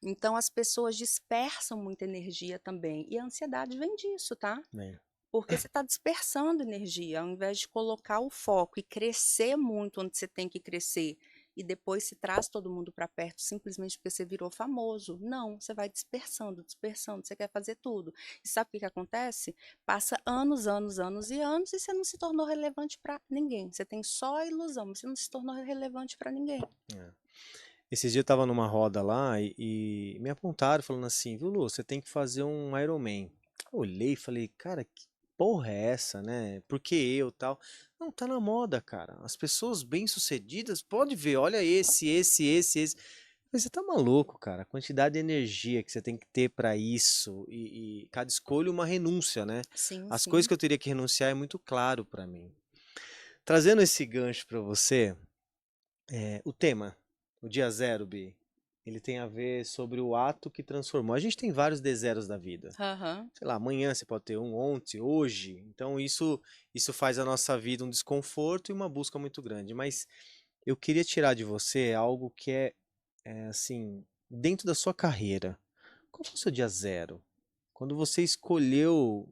S1: Então as pessoas dispersam muita energia também. E a ansiedade vem disso, tá?
S2: bem.
S1: Porque você está dispersando energia, ao invés de colocar o foco e crescer muito onde você tem que crescer, e depois se traz todo mundo para perto simplesmente porque você virou famoso. Não, você vai dispersando, dispersando, você quer fazer tudo. E sabe o que que acontece? Passa anos, anos, anos e anos e você não se tornou relevante para ninguém. Você tem só a ilusão, mas você não se tornou relevante para ninguém.
S2: É. Esses dias eu tava numa roda lá e me apontaram falando assim, viu, Lu, você tem que fazer um Ironman. Eu olhei e falei, cara, que porra é essa, né? Por que eu tal? Não, tá na moda, cara. As pessoas bem-sucedidas, pode ver, olha esse. Mas você tá maluco, cara. A quantidade de energia que você tem que ter pra isso e cada escolha uma renúncia, né?
S1: Sim,
S2: As coisas
S1: sim.
S2: que eu teria que renunciar é muito claro pra mim. Trazendo esse gancho pra você, o tema, o dia zero, Bi, ele tem a ver sobre o ato que transformou. A gente tem vários D0s da vida.
S1: Aham.
S2: Sei lá, amanhã você pode ter um, ontem, hoje. Então isso faz a nossa vida um desconforto e uma busca muito grande. Mas eu queria tirar de você algo que é assim, dentro da sua carreira. Qual foi o seu dia zero? Quando você escolheu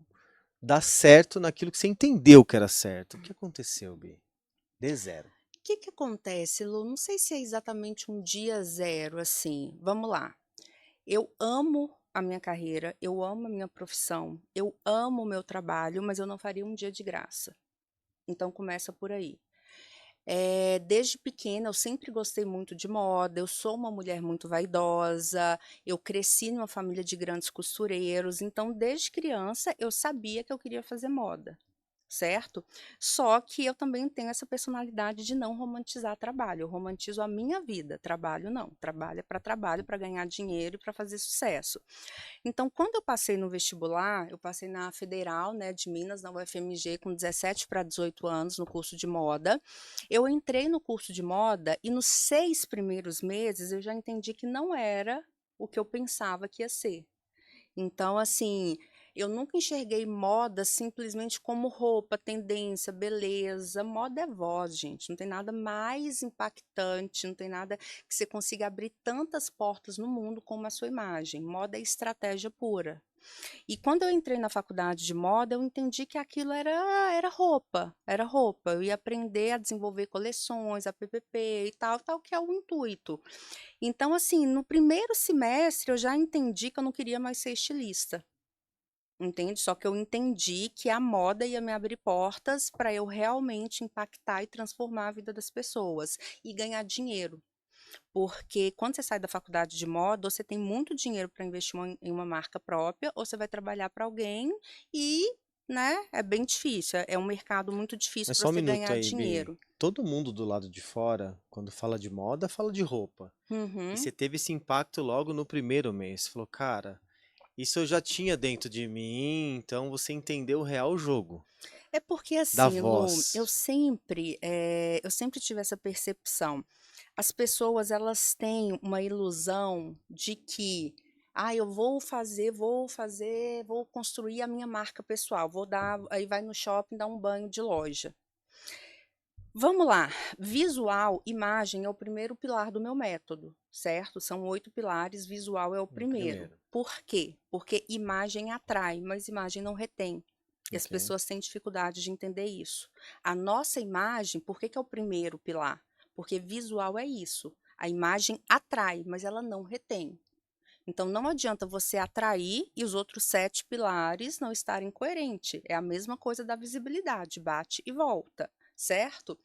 S2: dar certo naquilo que você entendeu que era certo. O que aconteceu, Bi? D0.
S1: O que que acontece, Lu? Não sei se é exatamente um dia zero, assim. Vamos lá. Eu amo a minha carreira, eu amo a minha profissão, eu amo o meu trabalho, mas eu não faria um dia de graça. Então começa por aí. Desde pequena eu sempre gostei muito de moda, eu sou uma mulher muito vaidosa, eu cresci numa família de grandes costureiros, então desde criança eu sabia que eu queria fazer moda. Certo? Só que eu também tenho essa personalidade de não romantizar trabalho. Eu romantizo a minha vida, trabalho não. Trabalho, para ganhar dinheiro e para fazer sucesso. Então, quando eu passei no vestibular, eu passei na Federal, né, de Minas, na UFMG, com 17 para 18 anos, no curso de moda. Eu entrei no curso de moda e nos 6 primeiros meses eu já entendi que não era o que eu pensava que ia ser. Então, assim, eu nunca enxerguei moda simplesmente como roupa, tendência, beleza. Moda é voz, gente. Não tem nada mais impactante, não tem nada que você consiga abrir tantas portas no mundo como a sua imagem. Moda é estratégia pura. E quando eu entrei na faculdade de moda, eu entendi que aquilo era roupa, era roupa. Eu ia aprender a desenvolver coleções, a PPP e tal, tal, que é o intuito. Então, assim, no primeiro semestre eu já entendi que eu não queria mais ser estilista, entende? Só que eu entendi que a moda ia me abrir portas para eu realmente impactar e transformar a vida das pessoas e ganhar dinheiro. Porque quando você sai da faculdade de moda, você tem muito dinheiro para investir em uma marca própria, ou você vai trabalhar para alguém e, né, é bem difícil, é um mercado muito difícil
S2: Mas
S1: para
S2: só um
S1: você
S2: minuto
S1: ganhar
S2: aí, Bi.
S1: dinheiro.
S2: Todo mundo do lado de fora, quando fala de moda, fala de roupa. E
S1: Uhum.
S2: você teve esse impacto logo no primeiro mês. Você falou, cara, isso eu já tinha dentro de mim, então você entendeu o real jogo
S1: É porque
S2: da
S1: assim, Lu,
S2: voz.
S1: eu sempre tive essa percepção. As pessoas, elas têm uma ilusão de que Ah, eu vou construir a minha marca pessoal, vou dar, aí vai no shopping dar um banho de loja. Vamos lá, visual, imagem é o primeiro pilar do meu método, certo? São 8 pilares, visual é o
S2: O
S1: primeiro.
S2: primeiro.
S1: Por quê? Porque imagem atrai, mas imagem não retém. E as
S2: Ok.
S1: pessoas têm dificuldade de entender isso. A nossa imagem, por que que é o primeiro pilar? Porque visual é isso. A imagem atrai, mas ela não retém. Então não adianta você atrair e os outros 7 pilares não estarem coerentes. É a mesma coisa da visibilidade, bate e volta, certo?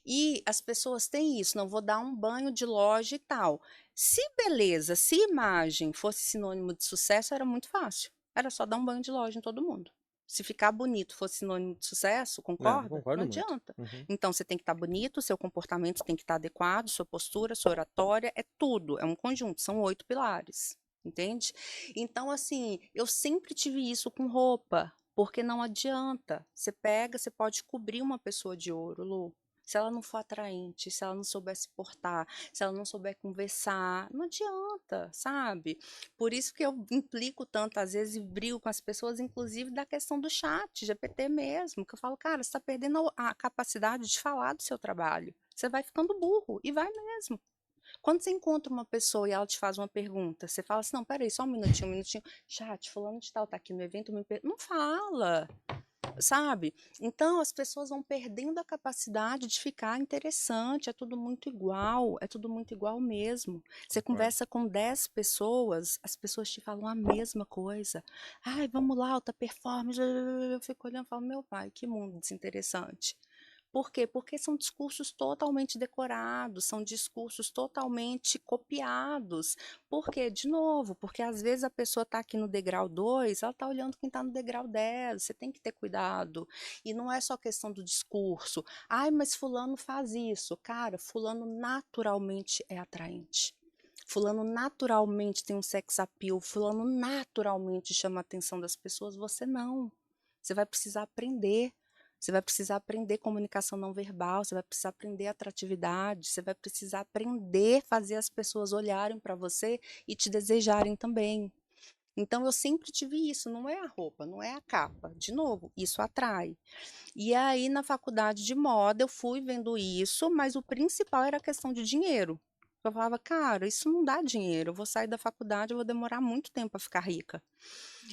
S1: E as pessoas têm isso, não vou dar um banho de loja e tal. Se beleza, se imagem fosse sinônimo de sucesso, era muito fácil. Era só dar um banho de loja em todo mundo. Se ficar bonito fosse sinônimo de sucesso,
S2: Não,
S1: concorda? Não
S2: concordo muito.
S1: adianta.
S2: Uhum.
S1: Então você tem que estar bonito, seu comportamento tem que estar adequado, sua postura, sua oratória, é tudo, é um conjunto, são 8 pilares, entende? Então, assim, eu sempre tive isso com roupa, porque não adianta. Você pega, você pode cobrir uma pessoa de ouro, Lu. Se ela não for atraente, se ela não souber se portar, se ela não souber conversar, não adianta, sabe? Por isso que eu implico tanto, às vezes, e brigo com as pessoas, inclusive da questão do chat, GPT mesmo, que eu falo, cara, você está perdendo a capacidade de falar do seu trabalho. Você vai ficando burro, e vai mesmo. Quando você encontra uma pessoa e ela te faz uma pergunta, você fala assim, não, peraí, só um minutinho. Chat, fulano de tal tá aqui no evento, não fala, sabe? Então as pessoas vão perdendo a capacidade de ficar interessante, é tudo muito igual mesmo. Você
S2: Concordo.
S1: conversa com 10 pessoas, as pessoas te falam a mesma coisa. Ai, vamos lá, alta performance. Eu fico olhando e falo, meu pai, que mundo desinteressante. Por quê? Porque são discursos totalmente decorados, são discursos totalmente copiados. Por quê? De novo, porque às vezes a pessoa está aqui no degrau 2, ela está olhando quem está no degrau 10. Você tem que ter cuidado. E não é só questão do discurso. Ai, mas fulano faz isso. Cara, fulano naturalmente é atraente. Fulano naturalmente tem um sex appeal, fulano naturalmente chama a atenção das pessoas, você não. Você vai precisar aprender. Você vai precisar aprender comunicação não verbal, você vai precisar aprender atratividade, você vai precisar aprender a fazer as pessoas olharem para você e te desejarem também. Então eu sempre tive isso, não é a roupa, não é a capa. De novo, isso atrai. E aí na faculdade de moda eu fui vendo isso, mas o principal era a questão de dinheiro. Eu falava, cara, isso não dá dinheiro. Eu vou sair da faculdade, eu vou demorar muito tempo para ficar rica.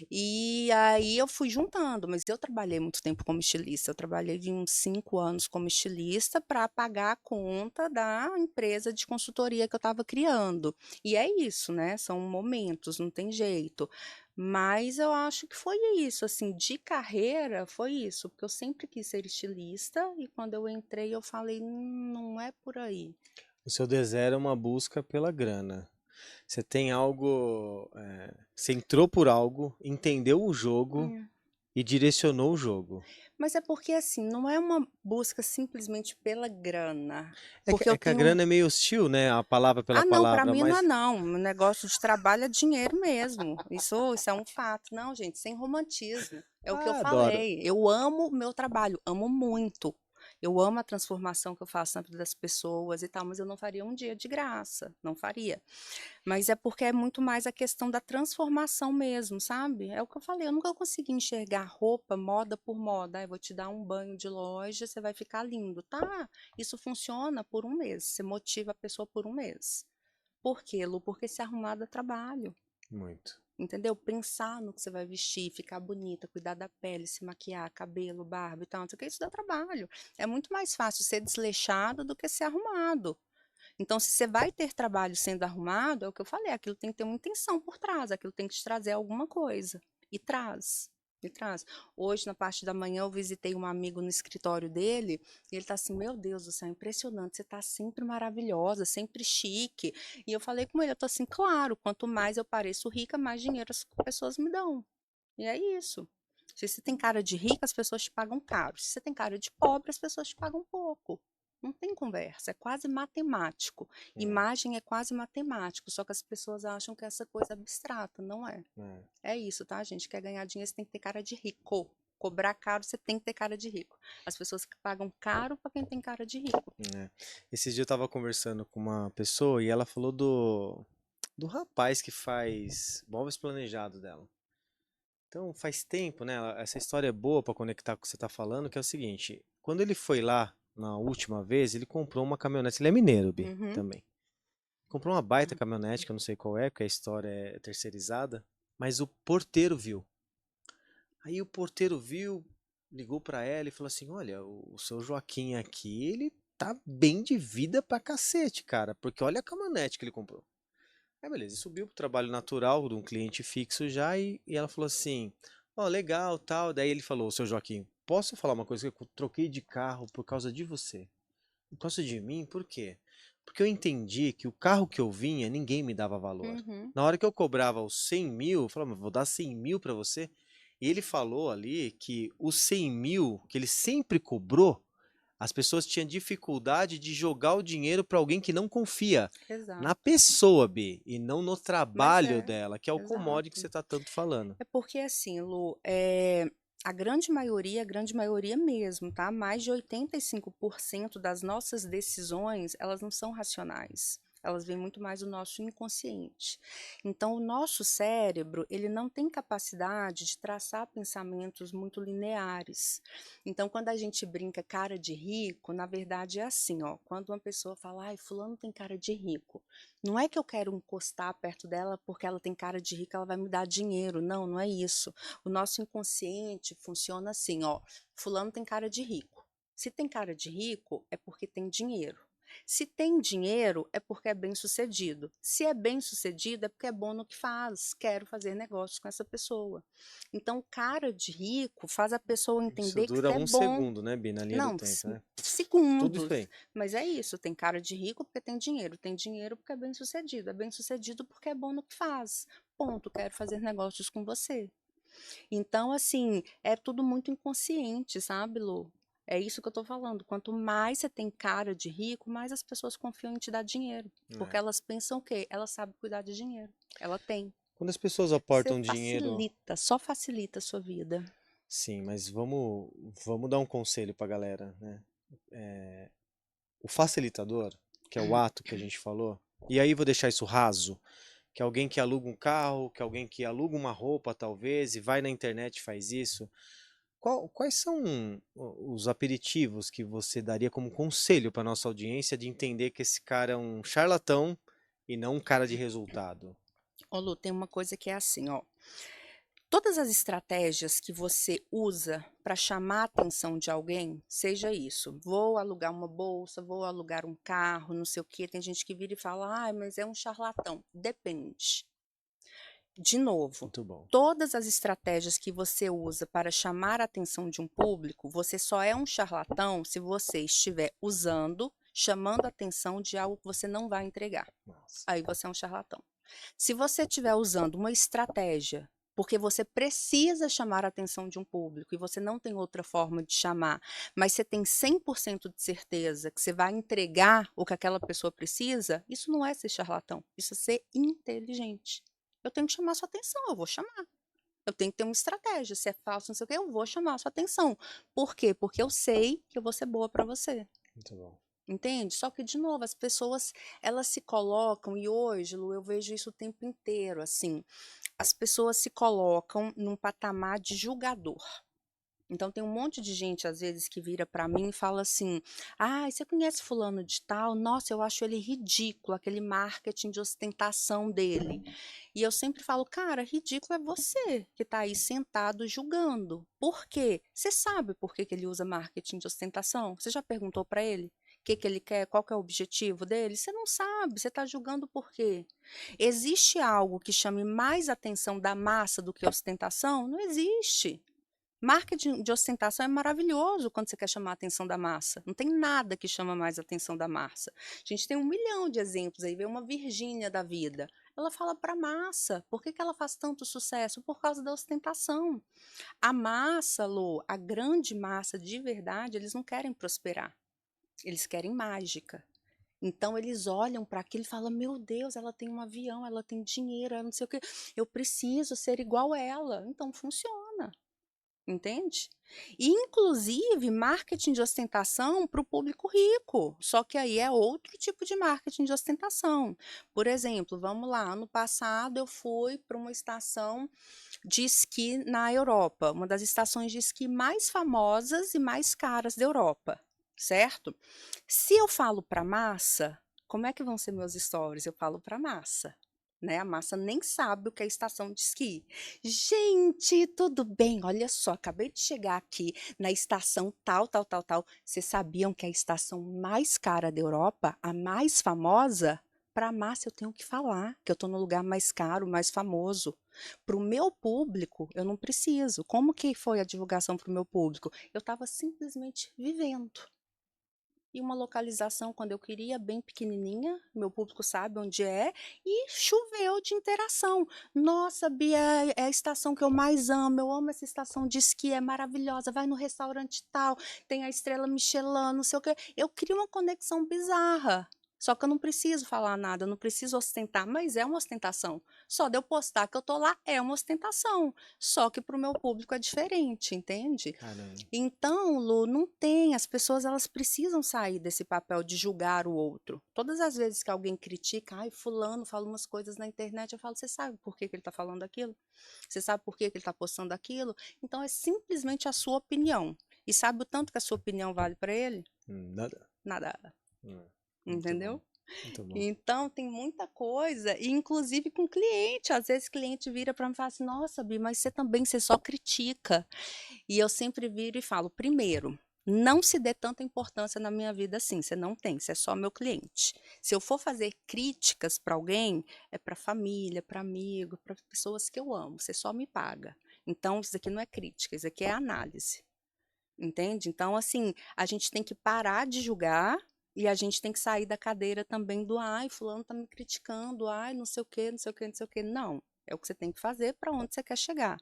S1: E aí eu fui juntando, mas eu trabalhei muito tempo como estilista. Eu trabalhei de uns 5 anos como estilista para pagar a conta da empresa de consultoria que eu estava criando. E é isso, né? São momentos, não tem jeito. Mas eu acho que foi isso, assim, de carreira foi isso, porque eu sempre quis ser estilista e quando eu entrei eu falei, não é por aí.
S2: O seu D0 é uma busca pela grana. Você tem algo. Você entrou por algo, entendeu o jogo
S1: É.
S2: e direcionou o jogo.
S1: Mas é porque, assim, não é uma busca simplesmente pela grana,
S2: É que,
S1: porque eu
S2: é que a
S1: tenho.
S2: grana é meio hostil, né? A palavra pela
S1: Ah, não, para
S2: palavra,
S1: mim não é
S2: mas.
S1: não. O negócio de trabalho é dinheiro mesmo. Isso é um fato. Não, gente, sem romantismo. É o que eu
S2: Ah, adoro.
S1: falei. Eu amo o meu trabalho, amo muito. Eu amo a transformação que eu faço na vida das pessoas e tal, mas eu não faria um dia de graça, não faria. Mas é porque é muito mais a questão da transformação mesmo, sabe? É o que eu falei, eu nunca consegui enxergar roupa moda por moda. Ah, eu vou te dar um banho de loja, você vai ficar lindo. Tá, isso funciona por um mês, você motiva a pessoa por um mês. Por quê, Lu? Porque se arrumar dá trabalho.
S2: Muito.
S1: Entendeu? Pensar no que você vai vestir, ficar bonita, cuidar da pele, se maquiar, cabelo, barba e tal, não sei o que, isso dá trabalho. É muito mais fácil ser desleixado do que ser arrumado. Então, se você vai ter trabalho sendo arrumado, é o que eu falei, aquilo tem que ter uma intenção por trás, aquilo tem que te trazer alguma coisa. E traz. E traz. Hoje, na parte da manhã, eu visitei um amigo no escritório dele, e ele tá assim, meu Deus do céu, impressionante, você tá sempre maravilhosa, sempre chique. E eu falei com ele, eu tô assim, claro, quanto mais eu pareço rica, mais dinheiro as pessoas me dão. E é isso. Se você tem cara de rica, as pessoas te pagam caro. Se você tem cara de pobre, as pessoas te pagam pouco. Não tem conversa, é quase matemático.
S2: É,
S1: Imagem é quase matemático, só que as pessoas acham que é essa coisa abstrata, não é.
S2: é,
S1: É isso, tá, gente? Quer ganhar dinheiro, você tem que ter cara de rico. Cobrar caro, você tem que ter cara de rico. As pessoas que pagam caro para quem tem cara de rico.
S2: é. Esse dia eu tava conversando com uma pessoa e ela falou do rapaz que faz móveis planejados dela. Então faz tempo, né? Essa história é boa para conectar com o que você está falando, que é o seguinte: quando ele foi lá na última vez, ele comprou uma caminhonete. Ele é mineiro, Bi,
S1: Uhum.
S2: também. Comprou uma baita caminhonete, que eu não sei qual é, porque a história é terceirizada, mas o porteiro viu. Aí o porteiro viu, ligou pra ela e falou assim: Olha, o seu Joaquim aqui, ele tá bem de vida pra cacete, cara, porque olha a caminhonete que ele comprou. Aí beleza, subiu pro trabalho natural de um cliente fixo já e ela falou assim: Ó, legal, tal. Daí ele falou: Seu Joaquim, posso falar uma coisa que eu troquei de carro por causa de você? Por causa de mim? Por quê? Porque eu entendi que o carro que eu vinha, ninguém me dava valor.
S1: Uhum.
S2: Na hora que eu cobrava os 100 mil, eu falava, vou dar 100 mil pra você. E ele falou ali que os 100 mil que ele sempre cobrou, as pessoas tinham dificuldade de jogar o dinheiro para alguém que não confia na
S1: Exato.
S2: pessoa, B, e não no
S1: Mas
S2: trabalho
S1: é,
S2: dela, que é o commodity que você
S1: exato.
S2: está tanto falando.
S1: É porque assim, Lu, a grande maioria mesmo, tá? Mais de 85% das nossas decisões, elas não são racionais. Elas vêm muito mais do nosso inconsciente. Então, o nosso cérebro, ele não tem capacidade de traçar pensamentos muito lineares. Então, quando a gente brinca cara de rico, na verdade é assim, ó. Quando uma pessoa fala, ai, fulano tem cara de rico. Não é que eu quero encostar perto dela porque ela tem cara de rica, ela vai me dar dinheiro. Não, não é isso. O nosso inconsciente funciona assim, ó. Fulano tem cara de rico. Se tem cara de rico, é porque tem dinheiro. Se tem dinheiro, é porque é bem sucedido. Se é bem sucedido, é porque é bom no que faz. Quero fazer negócios com essa pessoa. Então, cara de rico faz a pessoa
S2: Isso
S1: entender que
S2: dura
S1: você é
S2: um
S1: bom.
S2: segundo, né, Bi, na linha do
S1: Não,
S2: tempo, né? Tudo isso
S1: segundos.
S2: aí.
S1: Mas é isso, tem cara de rico porque tem dinheiro porque é bem sucedido porque é bom no que faz. Ponto, quero fazer negócios com você. Então, assim, é tudo muito inconsciente, sabe, Lu? É isso que eu tô falando. Quanto mais você tem cara de rico, mais as pessoas confiam em te dar dinheiro. Porque
S2: É.
S1: elas pensam o quê? Ela sabe cuidar de dinheiro. Ela tem.
S2: Quando as pessoas
S1: Você
S2: aportam dinheiro.
S1: facilita, só facilita a sua vida.
S2: Sim, mas vamos dar um conselho pra galera, né? O facilitador, que é o ato que a gente falou, e aí vou deixar isso raso, que é alguém que aluga um carro, que é alguém que aluga uma roupa, talvez, e vai na internet e faz isso. Quais são os aperitivos que você daria como conselho para nossa audiência de entender que esse cara é um charlatão e não um cara de resultado?
S1: Ô, Lu, tem uma coisa que é assim, ó. Todas as estratégias que você usa para chamar a atenção de alguém, seja isso, vou alugar uma bolsa, vou alugar um carro, não sei o quê. Tem gente que vira e fala, ah, mas é um charlatão. Depende. De novo,
S2: Muito bom.
S1: todas as estratégias que você usa para chamar a atenção de um público, você só é um charlatão se você estiver usando, chamando a atenção de algo que você não vai entregar.
S2: Nossa.
S1: Aí você é um charlatão. Se você estiver usando uma estratégia porque você precisa chamar a atenção de um público e você não tem outra forma de chamar, mas você tem 100% de certeza que você vai entregar o que aquela pessoa precisa, isso não é ser charlatão, isso é ser inteligente. Eu tenho que chamar sua atenção, eu vou chamar. Eu tenho que ter uma estratégia. Se é falso, não sei o quê, eu vou chamar sua atenção. Por quê? Porque eu sei que eu vou ser boa para você.
S2: Muito bom.
S1: Entende? Só que, de novo, as pessoas, elas se colocam, e hoje, Lu, eu vejo isso o tempo inteiro, assim, as pessoas se colocam num patamar de julgador. Então tem um monte de gente, às vezes, que vira pra mim e fala assim: "Ah, você conhece fulano de tal? Nossa, eu acho ele ridículo, aquele marketing de ostentação dele". E eu sempre falo: "Cara, ridículo é você que tá aí sentado julgando. Por quê? Você sabe por que que ele usa marketing de ostentação? Você já perguntou pra ele? O que que ele quer? Qual que é o objetivo dele? Você não sabe, você está julgando por quê? Existe algo que chame mais atenção da massa do que ostentação? Não existe. Marketing de ostentação é maravilhoso quando você quer chamar a atenção da massa. Não tem nada que chama mais a atenção da massa. A gente tem um milhão de exemplos aí, vê uma Virgínia da vida. Ela fala para a massa. Por que que ela faz tanto sucesso? Por causa da ostentação. A massa, Lô, a grande massa de verdade, eles não querem prosperar. Eles querem mágica. Então eles olham para aquilo e falam: Meu Deus, ela tem um avião, ela tem dinheiro, ela não sei o quê. Eu preciso ser igual ela. Então funciona. Entende? E inclusive marketing de ostentação para o público rico, só que aí é outro tipo de marketing de ostentação. Por exemplo, vamos lá, ano passado eu fui para uma estação de esqui na Europa, uma das estações de esqui mais famosas e mais caras da Europa, certo? Se eu falo para massa, como é que vão ser meus stories? Eu falo para massa. Né? A massa nem sabe o que é estação de esqui. Gente, tudo bem? Olha só, acabei de chegar aqui na estação tal, tal, tal, tal. Vocês sabiam que é a estação mais cara da Europa, a mais famosa? Para a massa eu tenho que falar que eu estou no lugar mais caro, mais famoso. Para o meu público, eu não preciso. Como que foi a divulgação para o meu público? Eu estava simplesmente vivendo. E uma localização quando eu queria, bem pequenininha, meu público sabe onde é, e choveu de interação. Nossa, Bia, é a estação que eu amo essa estação de esqui, é maravilhosa, vai no restaurante tal, tem a estrela Michelin, não sei o quê. Eu crio uma conexão bizarra. Só que eu não preciso falar nada, eu não preciso ostentar, mas é uma ostentação. Só de eu postar que eu tô lá é uma ostentação. Só que para o meu público é diferente, entende?
S2: Caramba.
S1: Então, Lu, não tem. As pessoas elas precisam sair desse papel de julgar o outro. Todas as vezes que alguém critica, ai, fulano fala umas coisas na internet, eu falo, você sabe por que que ele está falando aquilo? Você sabe por que que ele está postando aquilo? Então, é simplesmente a sua opinião. E sabe o tanto que a sua opinião vale para ele?
S2: Nada.
S1: Nada.
S2: Hum, muito bom.
S1: Entendeu?
S2: Muito bom.
S1: Então, tem muita coisa, e inclusive com cliente. Às vezes, cliente vira para mim e fala assim: Nossa, Bi, mas você também, você só critica. E eu sempre viro e falo: primeiro, não se dê tanta importância na minha vida assim, você não tem, você é só meu cliente. Se eu for fazer críticas para alguém, é para família, para amigo, para pessoas que eu amo, você só me paga. Então, isso aqui não é crítica, isso aqui é análise. Entende? Então, assim, a gente tem que parar de julgar e a gente tem que sair da cadeira também do ai, fulano tá me criticando, ai, não sei o quê, não sei o quê, não sei o quê. Não. É o que você tem que fazer para onde você quer chegar.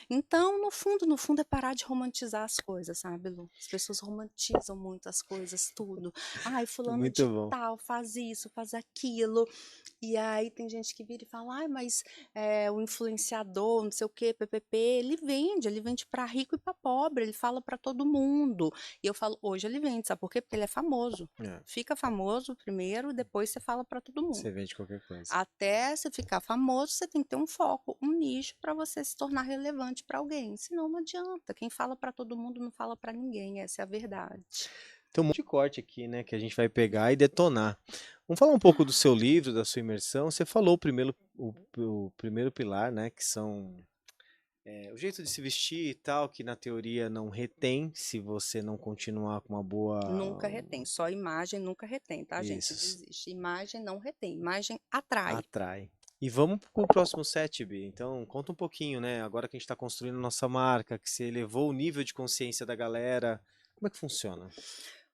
S1: Então, no fundo, é parar de romantizar as coisas, sabe, Lu? As pessoas romantizam muito as coisas, tudo. Ai, fulano
S2: Muito
S1: de
S2: bom.
S1: tal faz isso, faz aquilo. E aí tem gente que vira e fala, ai, mas o influenciador, não sei o quê, PPP, ele vende para rico e para pobre, ele fala para todo mundo. E eu falo, hoje ele vende, sabe por quê? Porque ele é famoso.
S2: É,
S1: Fica famoso primeiro, depois você fala para todo
S2: você
S1: mundo.
S2: vende qualquer coisa.
S1: Até você ficar famoso, você tem que ter um foco, um nicho para você se tornar relevante para alguém. Senão não adianta. Quem fala para todo mundo não fala para ninguém, essa é a verdade.
S2: Tem um monte de corte aqui, né, que a gente vai pegar e detonar. Vamos falar um pouco do seu livro, da sua imersão. Você falou o primeiro pilar, né, que são o jeito de se vestir e tal, que na teoria não retém, se você não continuar com uma
S1: Nunca
S2: boa.
S1: retém, só imagem nunca retém, tá, gente?
S2: Isso,
S1: Desiste. Imagem não retém, imagem atrai.
S2: atrai. E vamos pro próximo set, Bi. Então, conta um pouquinho, né? Agora que a gente está construindo nossa marca, que você elevou o nível de consciência da galera, como é que funciona?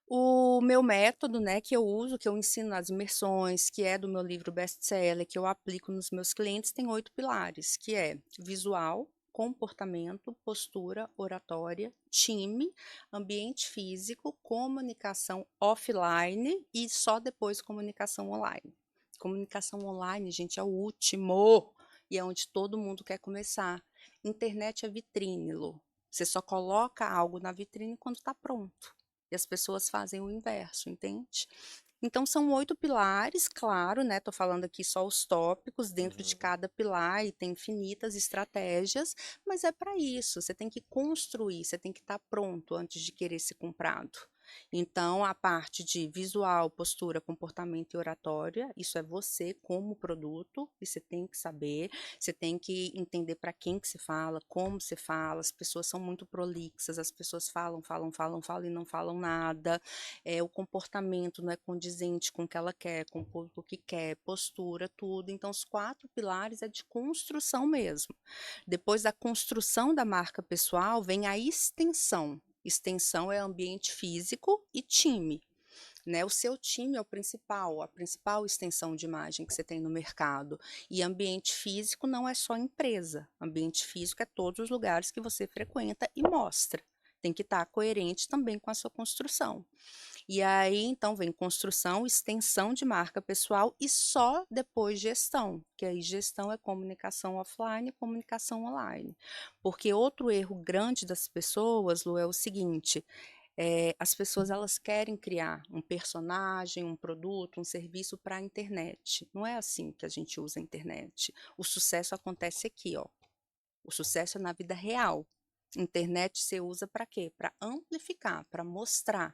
S1: O meu método, né, que eu uso, que eu ensino nas imersões, que é do meu livro best-seller, que eu aplico nos meus clientes, tem 8 pilares, que é visual, comportamento, postura, oratória, time, ambiente físico, comunicação offline e só depois comunicação online. Comunicação online, gente, é o último e é onde todo mundo quer começar. Internet é vitrine, Lu. Você só coloca algo na vitrine quando está pronto. E as pessoas fazem o inverso, entende? Então são 8 pilares, claro, né? Tô falando aqui só os tópicos dentro de
S2: Uhum.
S1: cada pilar e tem infinitas estratégias, mas é para isso. Você tem que construir, você tem que estar pronto antes de querer ser comprado. Então, a parte de visual, postura, comportamento e oratória, isso é você como produto, e você tem que saber, você tem que entender para quem que se fala, como se fala, as pessoas são muito prolixas, as pessoas falam, falam, falam, falam e não falam nada, o comportamento não é condizente com o que ela quer, com o público que quer, postura, tudo. Então, os 4 pilares é de construção mesmo. Depois da construção da marca pessoal, vem a extensão. Extensão é ambiente físico e time. Né? O seu time é o principal, a principal extensão de imagem que você tem no mercado. E ambiente físico não é só empresa. Ambiente físico é todos os lugares que você frequenta e mostra. tem que estar coerente também com a sua construção. E aí, então, vem construção, extensão de marca pessoal e só depois gestão, que aí gestão é comunicação offline e comunicação online. Porque outro erro grande das pessoas, Lu, é o seguinte: as pessoas elas querem criar um personagem, um produto, um serviço para a internet. Não é assim que a gente usa a internet. O sucesso acontece aqui, ó. O sucesso é na vida real. Internet você usa para quê? Para amplificar, para mostrar.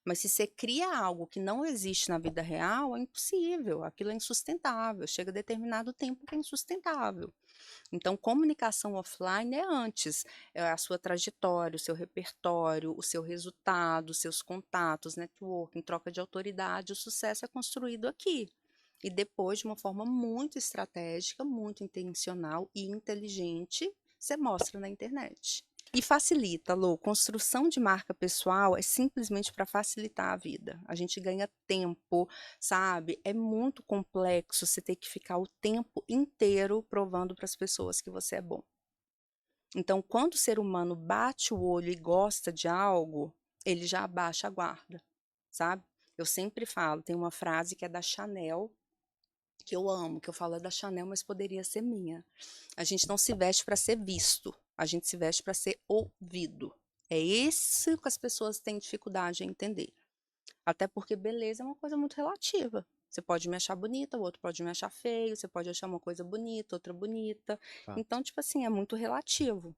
S1: Mas se você cria algo que não existe na vida real, é impossível, aquilo é insustentável. Chega a determinado tempo que é insustentável. Então, comunicação offline é antes, é a sua trajetória, o seu repertório, o seu resultado, os seus contatos, networking, troca de autoridade. O sucesso é construído aqui. E depois, de uma forma muito estratégica, muito intencional e inteligente, você mostra na internet. E facilita, Lô. Construção de marca pessoal é simplesmente para facilitar a vida. A gente ganha tempo, sabe? É muito complexo você ter que ficar o tempo inteiro provando para as pessoas que você é bom. Então, quando o ser humano bate o olho e gosta de algo, ele já abaixa a guarda, sabe? Eu sempre falo, tem uma frase que é da Chanel, que eu amo, que eu falo é da Chanel, mas poderia ser minha. A gente não se veste para ser visto, a gente se veste para ser ouvido. É isso que as pessoas têm dificuldade em entender. Até porque beleza é uma coisa muito relativa. Você pode me achar bonita, o outro pode me achar feio, você pode achar uma coisa bonita, outra bonita.
S2: Fato.
S1: Então, tipo assim, é muito relativo.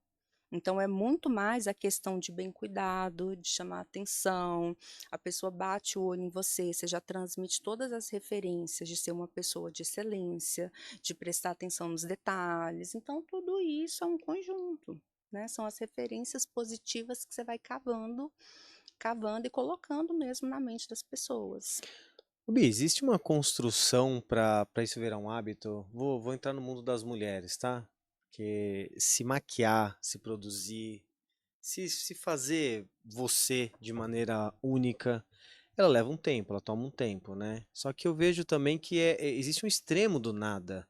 S1: Então, é muito mais a questão de bem cuidado, de chamar atenção. A pessoa bate o olho em você, você já transmite todas as referências de ser uma pessoa de excelência, de prestar atenção nos detalhes. Então, tudo isso é um conjunto, né? São as referências positivas que você vai cavando, cavando e colocando mesmo na mente das pessoas.
S2: Bi, existe uma construção para isso virar um hábito? Vou entrar no mundo das mulheres, tá? Que se maquiar, se produzir, se fazer você de maneira única, ela leva um tempo, ela toma um tempo, né? Só que eu vejo também que existe um extremo do nada.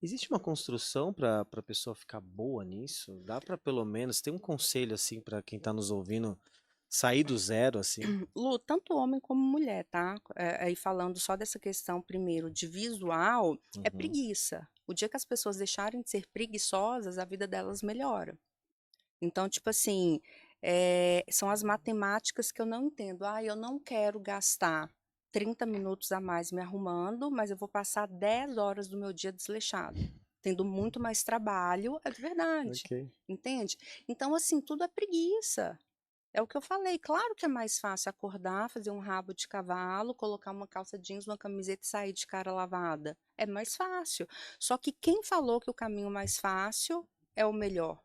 S2: Existe uma construção para a pessoa ficar boa nisso? Dá para pelo menos ter um conselho assim para quem está nos ouvindo sair do zero assim?
S1: Lu, tanto homem como mulher, tá? Aí falando só dessa questão primeiro de visual, é
S2: Uhum.
S1: preguiça. O dia que as pessoas deixarem de ser preguiçosas, a vida delas melhora. Então, tipo assim, são as matemáticas que eu não entendo. Ah, eu não quero gastar 30 minutos a mais me arrumando, mas eu vou passar 10 horas do meu dia desleixado, tendo muito mais trabalho, é de verdade,
S2: Ok.
S1: entende? Então, assim, tudo é preguiça. É o que eu falei, claro que é mais fácil acordar, fazer um rabo de cavalo, colocar uma calça jeans, uma camiseta e sair de cara lavada. É mais fácil. Só que quem falou que o caminho mais fácil é o melhor?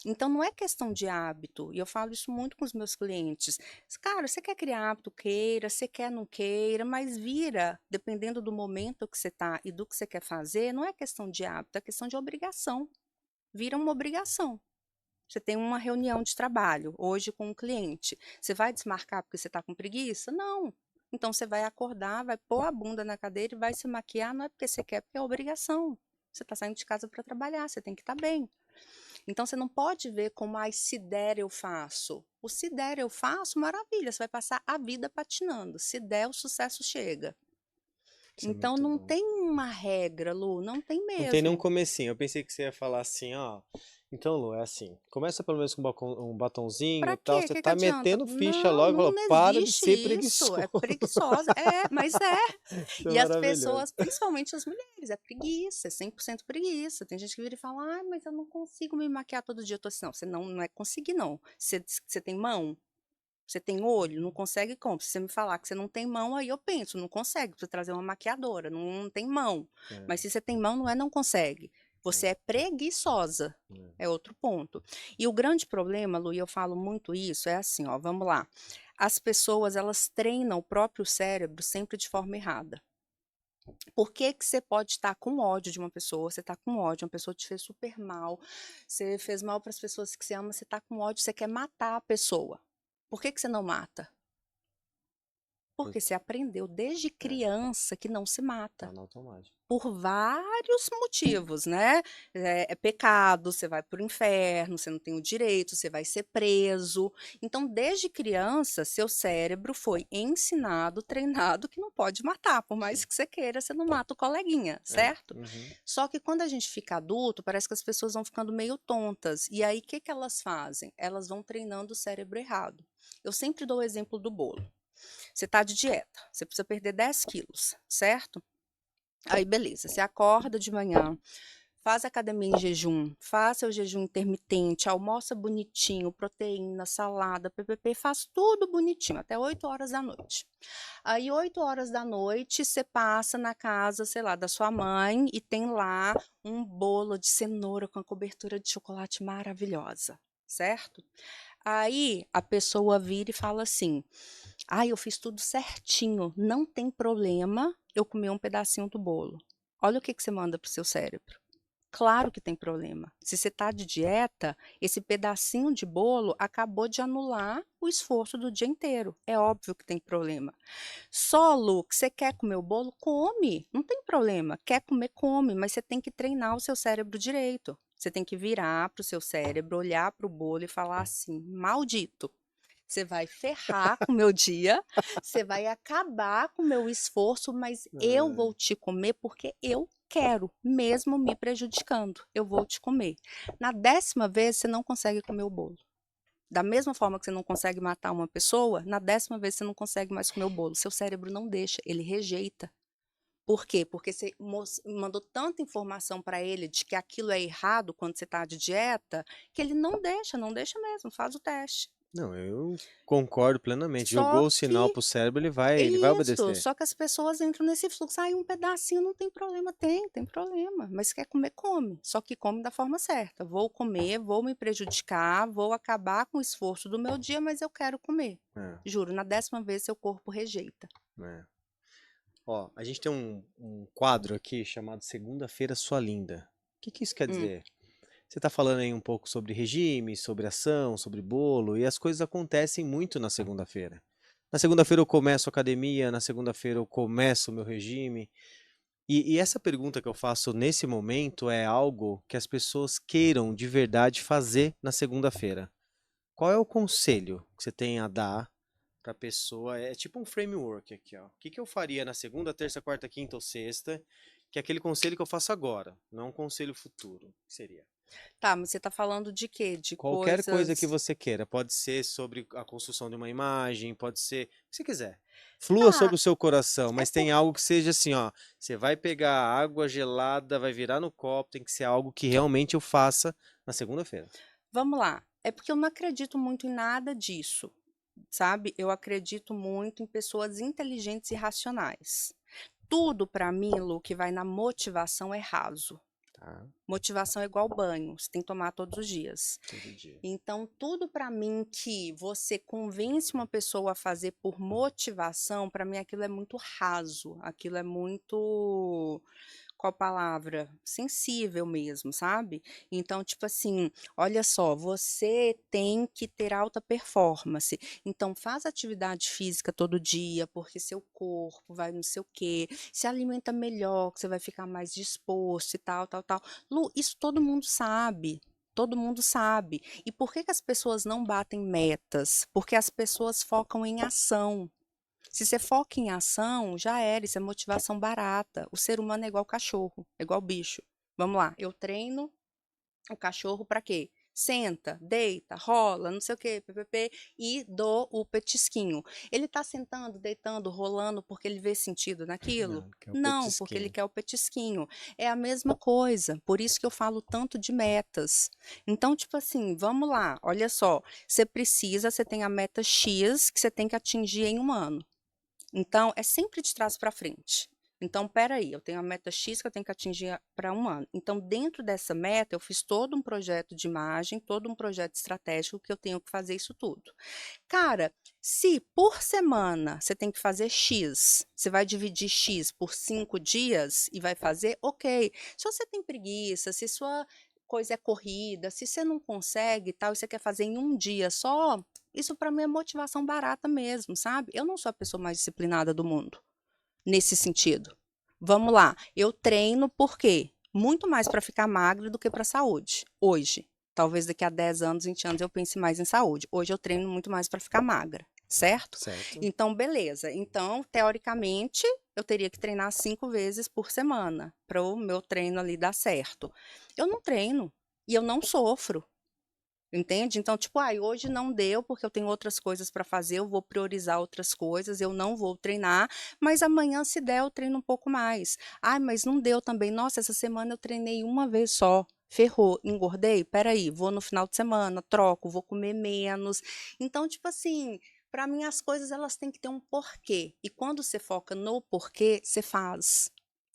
S1: Então não é questão de hábito, e eu falo isso muito com os meus clientes. Cara, você quer criar hábito, queira, você quer, não queira, mas vira, dependendo do momento que você está e do que você quer fazer, não é questão de hábito, é questão de obrigação. Vira uma obrigação. Você tem uma reunião de trabalho hoje com um cliente. Você vai desmarcar porque você está com preguiça? Não. Então você vai acordar, vai pôr a bunda na cadeira e vai se maquiar, não é porque você quer, porque é obrigação. Você está saindo de casa para trabalhar, você tem que estar bem. Então você não pode ver como, ai, se der eu faço. O se der eu faço, maravilha, você vai passar a vida patinando. Se der, o sucesso chega.
S2: Isso é
S1: Então
S2: muito
S1: não
S2: bom.
S1: tem uma regra, Lu, não tem
S2: Não tem nenhum
S1: mesmo.
S2: comecinho. Eu pensei que você ia falar assim, ó. Então, Lu, é assim. Começa pelo menos com um batonzinho
S1: Pra
S2: e tal.
S1: quê? O
S2: Você
S1: que que
S2: tá
S1: adianta?
S2: metendo ficha
S1: Não,
S2: logo e fala,
S1: não
S2: para de
S1: existe
S2: ser
S1: isso.
S2: preguiçoso.
S1: É preguiçosa. É, mas é.
S2: Isso é
S1: E as
S2: maravilhoso.
S1: pessoas, principalmente as mulheres, é preguiça, é 100% preguiça. Tem gente que vira e fala, ai, mas eu não consigo me maquiar todo dia. Eu tô assim, não, você não é conseguir, não. Você tem mão? Você tem olho? Não consegue como? Se você me falar que você não tem mão, aí eu penso, não consegue. Precisa trazer uma maquiadora, não tem mão. Mas
S2: É,
S1: se você tem mão, não é não consegue. Você é preguiçosa.
S2: é.
S1: É outro ponto. E o grande problema, Lu, e eu falo muito isso, é assim, ó, vamos lá. As pessoas, elas treinam o próprio cérebro sempre de forma errada. Por que que você pode estar com ódio de uma pessoa, você está com ódio, uma pessoa te fez super mal, você fez mal para as pessoas que você ama, você está com ódio, você quer matar a pessoa. Por que que você não mata? Porque você aprendeu desde
S2: É,
S1: criança que não se
S2: tá
S1: mata.
S2: no automático.
S1: Por vários motivos, né? É pecado, você vai para o inferno, você não tem o direito, você vai ser preso. Então, desde criança, seu cérebro foi ensinado, treinado que não pode matar. Por mais
S2: Sim.
S1: que você queira, você não mata o coleguinha,
S2: É.
S1: certo?
S2: Uhum.
S1: Só que quando a gente fica adulto, parece que as pessoas vão ficando meio tontas. E aí, o que que elas fazem? Elas vão treinando o cérebro errado. Eu sempre dou o exemplo do bolo. Você está de dieta, você precisa perder 10 quilos, certo? Aí, beleza, você acorda de manhã, faz academia em jejum, faz seu jejum intermitente, almoça bonitinho, proteína, salada, ppp, faz tudo bonitinho, até 8 horas da noite. Aí, 8 horas da noite, você passa na casa, sei lá, da sua mãe e tem lá um bolo de cenoura com a cobertura de chocolate maravilhosa, certo? Aí a pessoa vira e fala assim: "Ai, eu fiz tudo certinho, não tem problema eu comer um pedacinho do bolo". Olha o que que você manda para o seu cérebro. Claro que tem problema. Se você está de dieta, esse pedacinho de bolo acabou de anular o esforço do dia inteiro. É óbvio que tem problema. Só, Lu, que você quer comer o bolo? Come, não tem problema. Quer comer, come, mas você tem que treinar o seu cérebro direito. Você tem que virar para o seu cérebro, olhar para o bolo e falar assim: maldito, você vai ferrar com o meu dia, você vai acabar com o meu esforço, mas eu
S2: É.
S1: vou te comer porque eu quero, mesmo me prejudicando. Eu vou te comer. Na 10ª vez, você não consegue comer o bolo. Da mesma forma que você não consegue matar uma pessoa, na 10ª vez você não consegue mais comer o bolo. Seu cérebro não deixa, ele rejeita. Por quê? Porque você mandou tanta informação para ele de que aquilo é errado quando você está de dieta, que ele não deixa, não deixa mesmo, faz o teste.
S2: Não, eu concordo plenamente.
S1: Só
S2: Jogou o sinal
S1: que
S2: pro cérebro,
S1: é
S2: ele vai
S1: isso,
S2: obedecer.
S1: só que as pessoas entram nesse fluxo, "ai, um pedacinho não tem problema", tem problema, mas quer comer, come, só que come da forma certa, vou comer, vou me prejudicar, vou acabar com o esforço do meu dia, mas eu quero comer.
S2: É,
S1: Juro, na 10ª vez seu corpo rejeita.
S2: é. Ó, a gente tem um quadro aqui chamado Segunda-feira Sua Linda. O que que isso quer
S1: Hum,
S2: dizer? Você tá falando aí um pouco sobre regime, sobre ação, sobre bolo, e as coisas acontecem muito na segunda-feira. Na segunda-feira eu começo a academia, na segunda-feira eu começo o meu regime. E essa pergunta que eu faço nesse momento é algo que as pessoas queiram de verdade fazer na segunda-feira. Qual é o conselho que você tem a dar para a pessoa? É tipo um framework aqui, ó. O que que eu faria na segunda, terça, quarta, quinta ou sexta? Que é aquele conselho que eu faço agora, não um conselho futuro. Que seria?
S1: tá, mas você tá falando de quê? De
S2: Qualquer coisa que
S1: coisas
S2: você queira. Pode ser sobre a construção de uma imagem, pode ser o que você quiser. Flua
S1: tá,
S2: sobre o seu coração,
S1: é
S2: mas tem
S1: por
S2: algo que seja assim, ó. Você vai pegar água gelada, vai virar no copo, tem que ser algo que realmente eu faça na segunda-feira.
S1: vamos lá, é porque eu não acredito muito em nada disso, sabe, eu acredito muito em pessoas inteligentes e racionais. Tudo para mim, Lu, que vai na motivação é raso.
S2: Tá?
S1: Motivação é igual banho, você tem que tomar todos os dias.
S2: Todo dia.
S1: Então, tudo para mim que você convence uma pessoa a fazer por motivação, para mim aquilo é muito raso, aquilo é muito, qual palavra? Sensível mesmo, sabe? Então, tipo assim, olha só, você tem que ter alta performance. Então, faz atividade física todo dia, porque seu corpo vai não sei o quê, se alimenta melhor, que você vai ficar mais disposto e tal, tal, tal. Lu, isso todo mundo sabe. Todo mundo sabe. E por que que as pessoas não batem metas? Porque as pessoas focam em ação. Se você foca em ação, já era, isso é motivação barata. O ser humano é igual cachorro, é igual bicho. Vamos lá, eu treino o cachorro para quê? Senta, deita, rola, não sei o quê, ppp, e dou o petisquinho. Ele está sentando, deitando, rolando porque ele vê sentido naquilo?
S2: Não, que é o
S1: Não, porque ele
S2: petisquinho.
S1: quer o petisquinho. É a mesma coisa, por isso que eu falo tanto de metas. Então, tipo assim, vamos lá, olha só, você tem a meta X que você tem que atingir em um ano. Então, é sempre de trás para frente. Então, espera aí, eu tenho a meta X que eu tenho que atingir para um ano. Então, dentro dessa meta, eu fiz todo um projeto de imagem, todo um projeto estratégico que eu tenho que fazer isso tudo. Cara, se por semana você tem que fazer X, você vai dividir X por 5 dias e vai fazer, ok. Se você tem preguiça, se sua coisa é corrida, se você não consegue e tal, e você quer fazer em um dia só, Isso para mim é motivação barata mesmo, sabe? Eu não sou a pessoa mais disciplinada do mundo, nesse sentido. Vamos lá, eu treino por quê? Muito mais para ficar magra do que para saúde, hoje. Talvez daqui a 10 anos, 20 anos eu pense mais em saúde. Hoje eu treino muito mais para ficar magra, certo?
S2: Certo.
S1: Então, beleza. Então, teoricamente, eu teria que treinar 5 vezes por semana para o meu treino ali dar certo. Eu não treino e eu não sofro. Entende? Então, tipo, ai, hoje não deu porque eu tenho outras coisas para fazer, eu vou priorizar outras coisas, eu não vou treinar, mas amanhã, se der, eu treino um pouco mais. Ai, mas não deu também. Nossa, essa semana eu treinei uma vez só. Ferrou, engordei? Peraí, vou no final de semana, troco, vou comer menos. Então, tipo assim, para mim as coisas elas têm que ter um porquê. E quando você foca no porquê, você faz.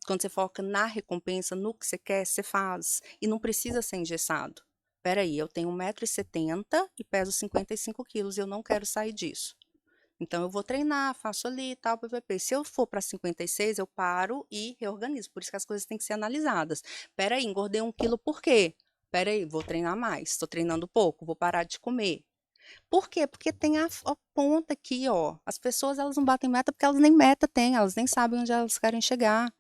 S1: Quando você foca na recompensa, no que você quer, você faz. E não precisa ser engessado. Espera aí, eu tenho 1,70 m e peso 55 quilos e eu não quero sair disso. Então eu vou treinar, faço ali e tal, pp. Se eu for para 56, eu paro e reorganizo. Por isso que as coisas têm que ser analisadas. Espera aí, engordei 1 quilo por quê? Espera aí, vou treinar mais. Estou treinando pouco, vou parar de comer. Por quê? Porque tem a ponta aqui, ó. As pessoas elas não batem meta porque elas nem meta têm, elas nem sabem onde elas querem chegar.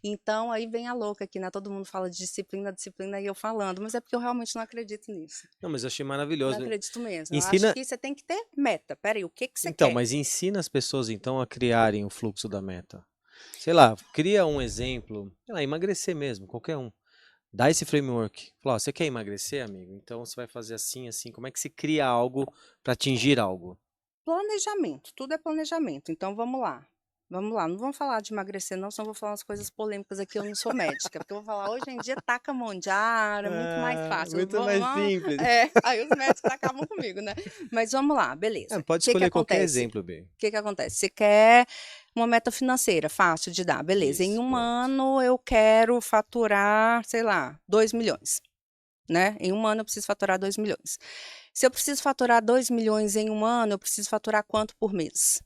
S1: Então, aí vem a louca aqui, né? Todo mundo fala de disciplina, disciplina, e eu falando, mas é porque eu realmente não acredito nisso.
S2: Não, mas eu achei
S1: Não
S2: maravilhoso.
S1: acredito mesmo. Eu acho
S2: Ensina,
S1: que você tem que ter meta. Peraí, o que que você
S2: então,
S1: quer?
S2: mas ensina as pessoas então a criarem o fluxo da meta. Sei lá, cria um exemplo, sei lá, emagrecer mesmo, qualquer um. Dá esse framework. Fala, ó, você quer emagrecer, amigo? Então você vai fazer assim, assim. Como é que se cria algo para atingir algo?
S1: Planejamento, tudo é planejamento. Então, vamos lá. Vamos lá, não vamos falar de emagrecer, não, senão eu vou falar umas coisas polêmicas aqui. Eu não sou médica, porque eu vou falar hoje em dia taca mondiara, é muito mais
S2: Ah,
S1: fácil.
S2: muito mais simples.
S1: Aí os médicos acabam comigo, né? Mas vamos lá,
S2: É,
S1: beleza. O
S2: pode
S1: que que
S2: escolher qualquer
S1: acontece?
S2: exemplo, B.
S1: O que acontece? Você quer uma meta financeira fácil de dar, beleza. Em
S2: Isso,
S1: um
S2: pronto.
S1: ano eu quero faturar, sei lá, 2 milhões, né? Em um ano eu preciso faturar 2 milhões. Se eu preciso faturar 2 milhões em um ano, eu preciso faturar quanto por mês?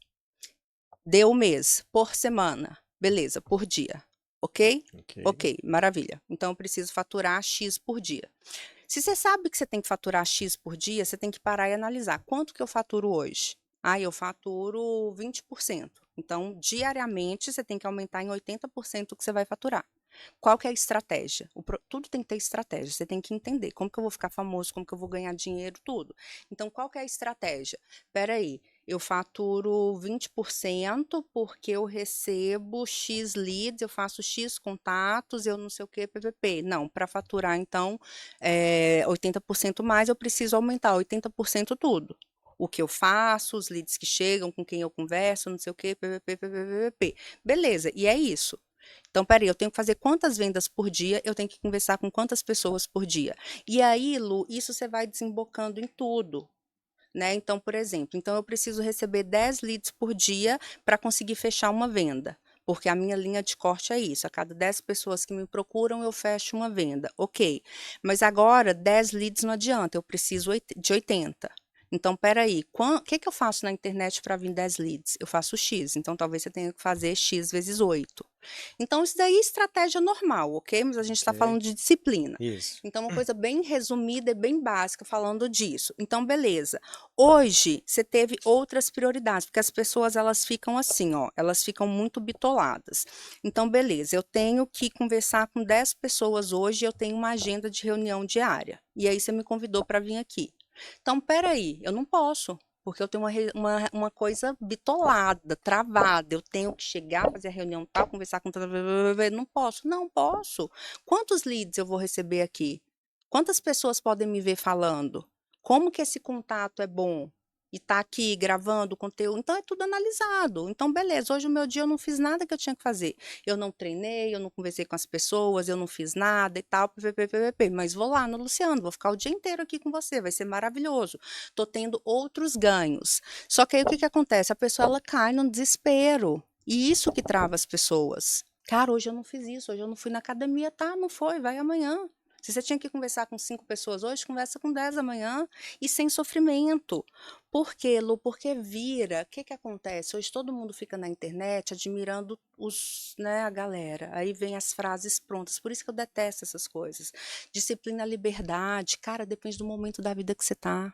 S1: Deu o mês, por semana, beleza, por dia, ok?
S2: Ok.
S1: Ok, maravilha. Então eu preciso faturar X por dia. Se você sabe que você tem que faturar X por dia, você tem que parar e analisar quanto que eu faturo hoje. Ah, eu faturo 20%. Então, diariamente, você tem que aumentar em 80% o que você vai faturar. Qual que é a estratégia? Tudo tem que ter estratégia. Você tem que entender como que eu vou ficar famoso, como que eu vou ganhar dinheiro, tudo. Então, qual que é a estratégia? Espera aí, eu faturo 20% porque eu recebo X leads, eu faço X contatos, eu não sei o que, PPP. Não, para faturar, então, 80% mais, eu preciso aumentar 80% tudo. O que eu faço, os leads que chegam, com quem eu converso, não sei o que, PPP, PPP. Beleza, e é isso. Então, peraí, eu tenho que fazer quantas vendas por dia, eu tenho que conversar com quantas pessoas por dia. E aí, Lu, isso você vai desembocando em tudo. Né? Então, por exemplo, então eu preciso receber 10 leads por dia para conseguir fechar uma venda. Porque a minha linha de corte é isso, a cada 10 pessoas que me procuram, eu fecho uma venda. Ok, mas agora 10 leads não adianta, eu preciso de 80. Então, peraí, o que, que eu faço na internet para vir 10 leads? Eu faço X, então talvez você tenha que fazer X vezes 8. Então, isso daí é estratégia normal, ok? Mas a gente está
S2: Ok.
S1: falando de disciplina.
S2: Isso.
S1: Então, uma coisa bem resumida e bem básica falando disso. Então, beleza. Hoje, você teve outras prioridades, porque as pessoas elas ficam assim, ó, elas ficam muito bitoladas. Então, beleza, eu tenho que conversar com 10 pessoas hoje, eu tenho uma agenda de reunião diária. E aí você me convidou para vir aqui. Então, peraí, eu não posso, porque eu tenho uma coisa bitolada, travada. Eu tenho que chegar, fazer a reunião tal, conversar com tal, não posso, não posso. Quantos leads eu vou receber aqui? Quantas pessoas podem me ver falando? Como que esse contato é bom? E tá aqui gravando o conteúdo. Então é tudo analisado. Então, beleza, hoje o meu dia eu não fiz nada que eu tinha que fazer. Eu não treinei, eu não conversei com as pessoas, eu não fiz nada e tal, ppp, mas vou lá no Luciano, vou ficar o dia inteiro aqui com você, vai ser maravilhoso. Tô tendo outros ganhos. Só que aí o que que acontece? A pessoa ela cai no desespero. E isso que trava as pessoas. Cara, hoje eu não fiz isso, hoje eu não fui na academia, tá? Não foi, vai amanhã. Se você tinha que conversar com 5 pessoas hoje, conversa com 10 amanhã e sem sofrimento. Por quê, Lu? Porque vira. O que que acontece? Hoje todo mundo fica na internet admirando né, a galera. Aí vem as frases prontas. Por isso que eu detesto essas coisas. Disciplina, liberdade. Cara, depende do momento da vida que você tá.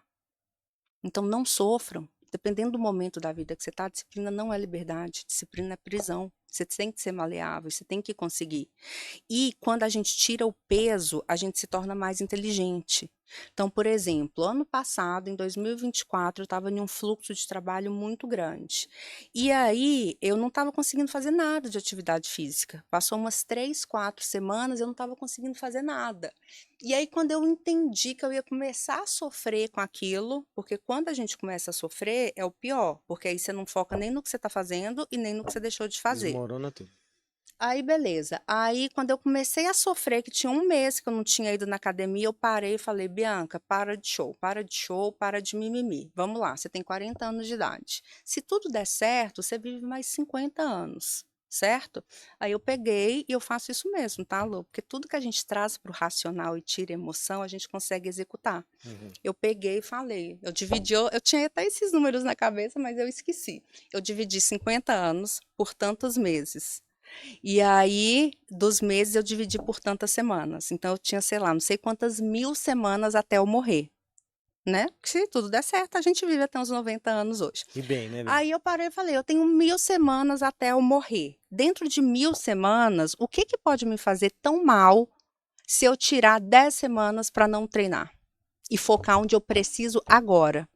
S1: Então não sofram. Dependendo do momento da vida que você está, disciplina não é liberdade, disciplina é prisão. Você tem que ser maleável, você tem que conseguir. E quando a gente tira o peso, a gente se torna mais inteligente. Então, por exemplo, ano passado, em 2024, eu estava em um fluxo de trabalho muito grande. E aí, eu não estava conseguindo fazer nada de atividade física. Passou umas 3, 4 semanas, eu não estava conseguindo fazer nada. E aí, quando eu entendi que eu ia começar a sofrer com aquilo, porque quando a gente começa a sofrer, é o pior, porque aí você não foca nem no que você está fazendo e nem no que você deixou de fazer.
S2: Desmorona tudo.
S1: Aí beleza. Aí quando eu comecei a sofrer, que tinha um mês que eu não tinha ido na academia, eu parei e falei: "Bianca, para de show, para de show, para de mimimi. Vamos lá, você tem 40 anos de idade. Se tudo der certo, você vive mais 50 anos, certo?". Aí eu peguei e eu faço isso mesmo, tá, Lu? Porque tudo que a gente traz para o racional e tira emoção, a gente consegue executar.
S2: Uhum.
S1: Eu peguei e falei, eu tinha até esses números na cabeça, mas eu esqueci. Eu dividi 50 anos por tantos meses. E aí, dos meses, eu dividi por tantas semanas. Então, eu tinha, sei lá, não sei quantas mil semanas até eu morrer, né? Porque se tudo der certo, a gente vive até uns 90 anos hoje.
S2: E bem, né, bem?
S1: Aí eu parei e falei, eu tenho 1000 semanas até eu morrer. Dentro de 1000 semanas, o que que pode me fazer tão mal se eu tirar 10 semanas para não treinar? E focar onde eu preciso agora.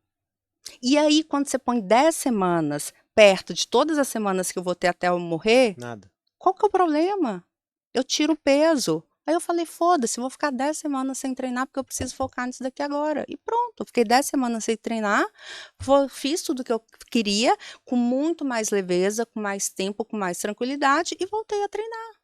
S1: E aí, quando você põe 10 semanas perto de todas as semanas que eu vou ter até eu morrer,
S2: Nada.
S1: qual que é o problema? Eu tiro o peso. Aí eu falei, foda-se, vou ficar 10 semanas sem treinar porque eu preciso focar nisso daqui agora. E pronto, fiquei 10 semanas sem treinar, fiz tudo que eu queria, com muito mais leveza, com mais tempo, com mais tranquilidade e voltei a treinar.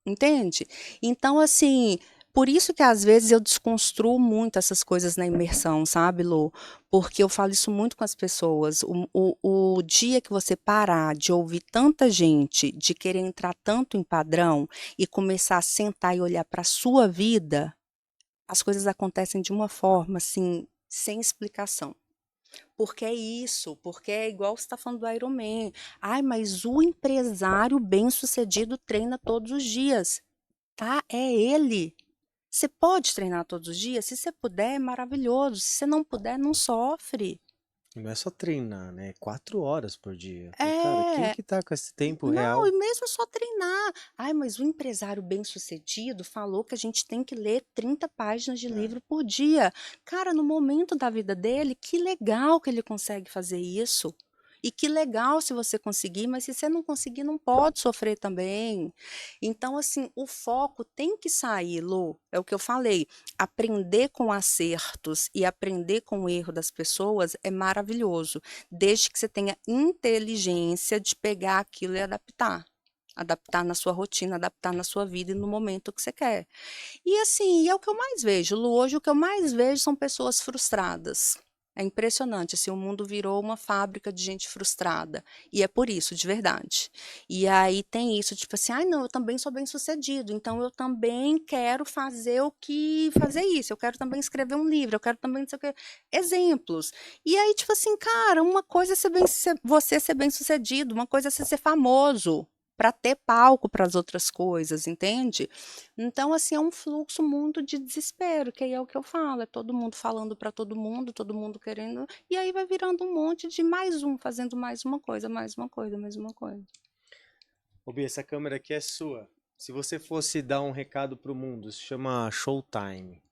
S1: Entende? Então, assim, por isso que às vezes eu desconstruo muito essas coisas na imersão, sabe, Lu? Porque eu falo isso muito com as pessoas. O dia que você parar de ouvir tanta gente, de querer entrar tanto em padrão e começar a sentar e olhar para a sua vida, as coisas acontecem de uma forma, assim, sem explicação. Porque é isso, porque é igual você está falando do Ironman. Ai, mas o empresário bem-sucedido treina todos os dias. Tá, é ele. Você pode treinar todos os dias? Se você puder, é maravilhoso. Se você não puder, não sofre.
S2: E não é só treinar, né? 4 horas por dia. Falei, cara, quem
S1: É,
S2: que tá com esse tempo
S1: não,
S2: real?
S1: e mesmo só treinar. Ai, mas o empresário bem-sucedido falou que a gente tem que ler 30 páginas de
S2: É.
S1: livro por dia. Cara, no momento da vida dele, que legal que ele consegue fazer isso. E que legal se você conseguir, mas se você não conseguir, não pode sofrer também. Então, assim, o foco tem que sair, Lu. É o que eu falei. Aprender com acertos e aprender com o erro das pessoas é maravilhoso, desde que você tenha inteligência de pegar aquilo e adaptar. Adaptar na sua rotina, adaptar na sua vida e no momento que você quer. E assim, é o que eu mais vejo, Lu, hoje o que eu mais vejo são pessoas frustradas. É impressionante, assim, o mundo virou uma fábrica de gente frustrada. E é por isso, de verdade. E aí tem isso, tipo assim, ai não, eu também sou bem-sucedido, então eu também quero fazer isso, eu quero também escrever um livro, eu quero também não sei o quê. Exemplos. E aí, tipo assim, cara, uma coisa é você ser bem-sucedido, uma coisa é você ser famoso para ter palco para as outras coisas, entende? Então, assim, é um fluxo muito de desespero, que aí é o que eu falo, é todo mundo falando para todo mundo querendo, e aí vai virando um monte de mais um, fazendo mais uma coisa, mais uma coisa, mais uma coisa.
S2: Ô, Bia, essa câmera aqui é sua. Se você fosse dar um recado pro mundo, se chama Showtime.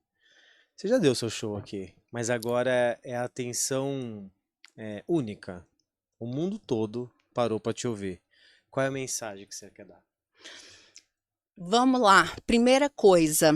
S2: Você já deu seu show aqui, mas agora é a atenção única. O mundo todo parou para te ouvir. Qual é a mensagem que você quer dar?
S1: Vamos lá, primeira coisa,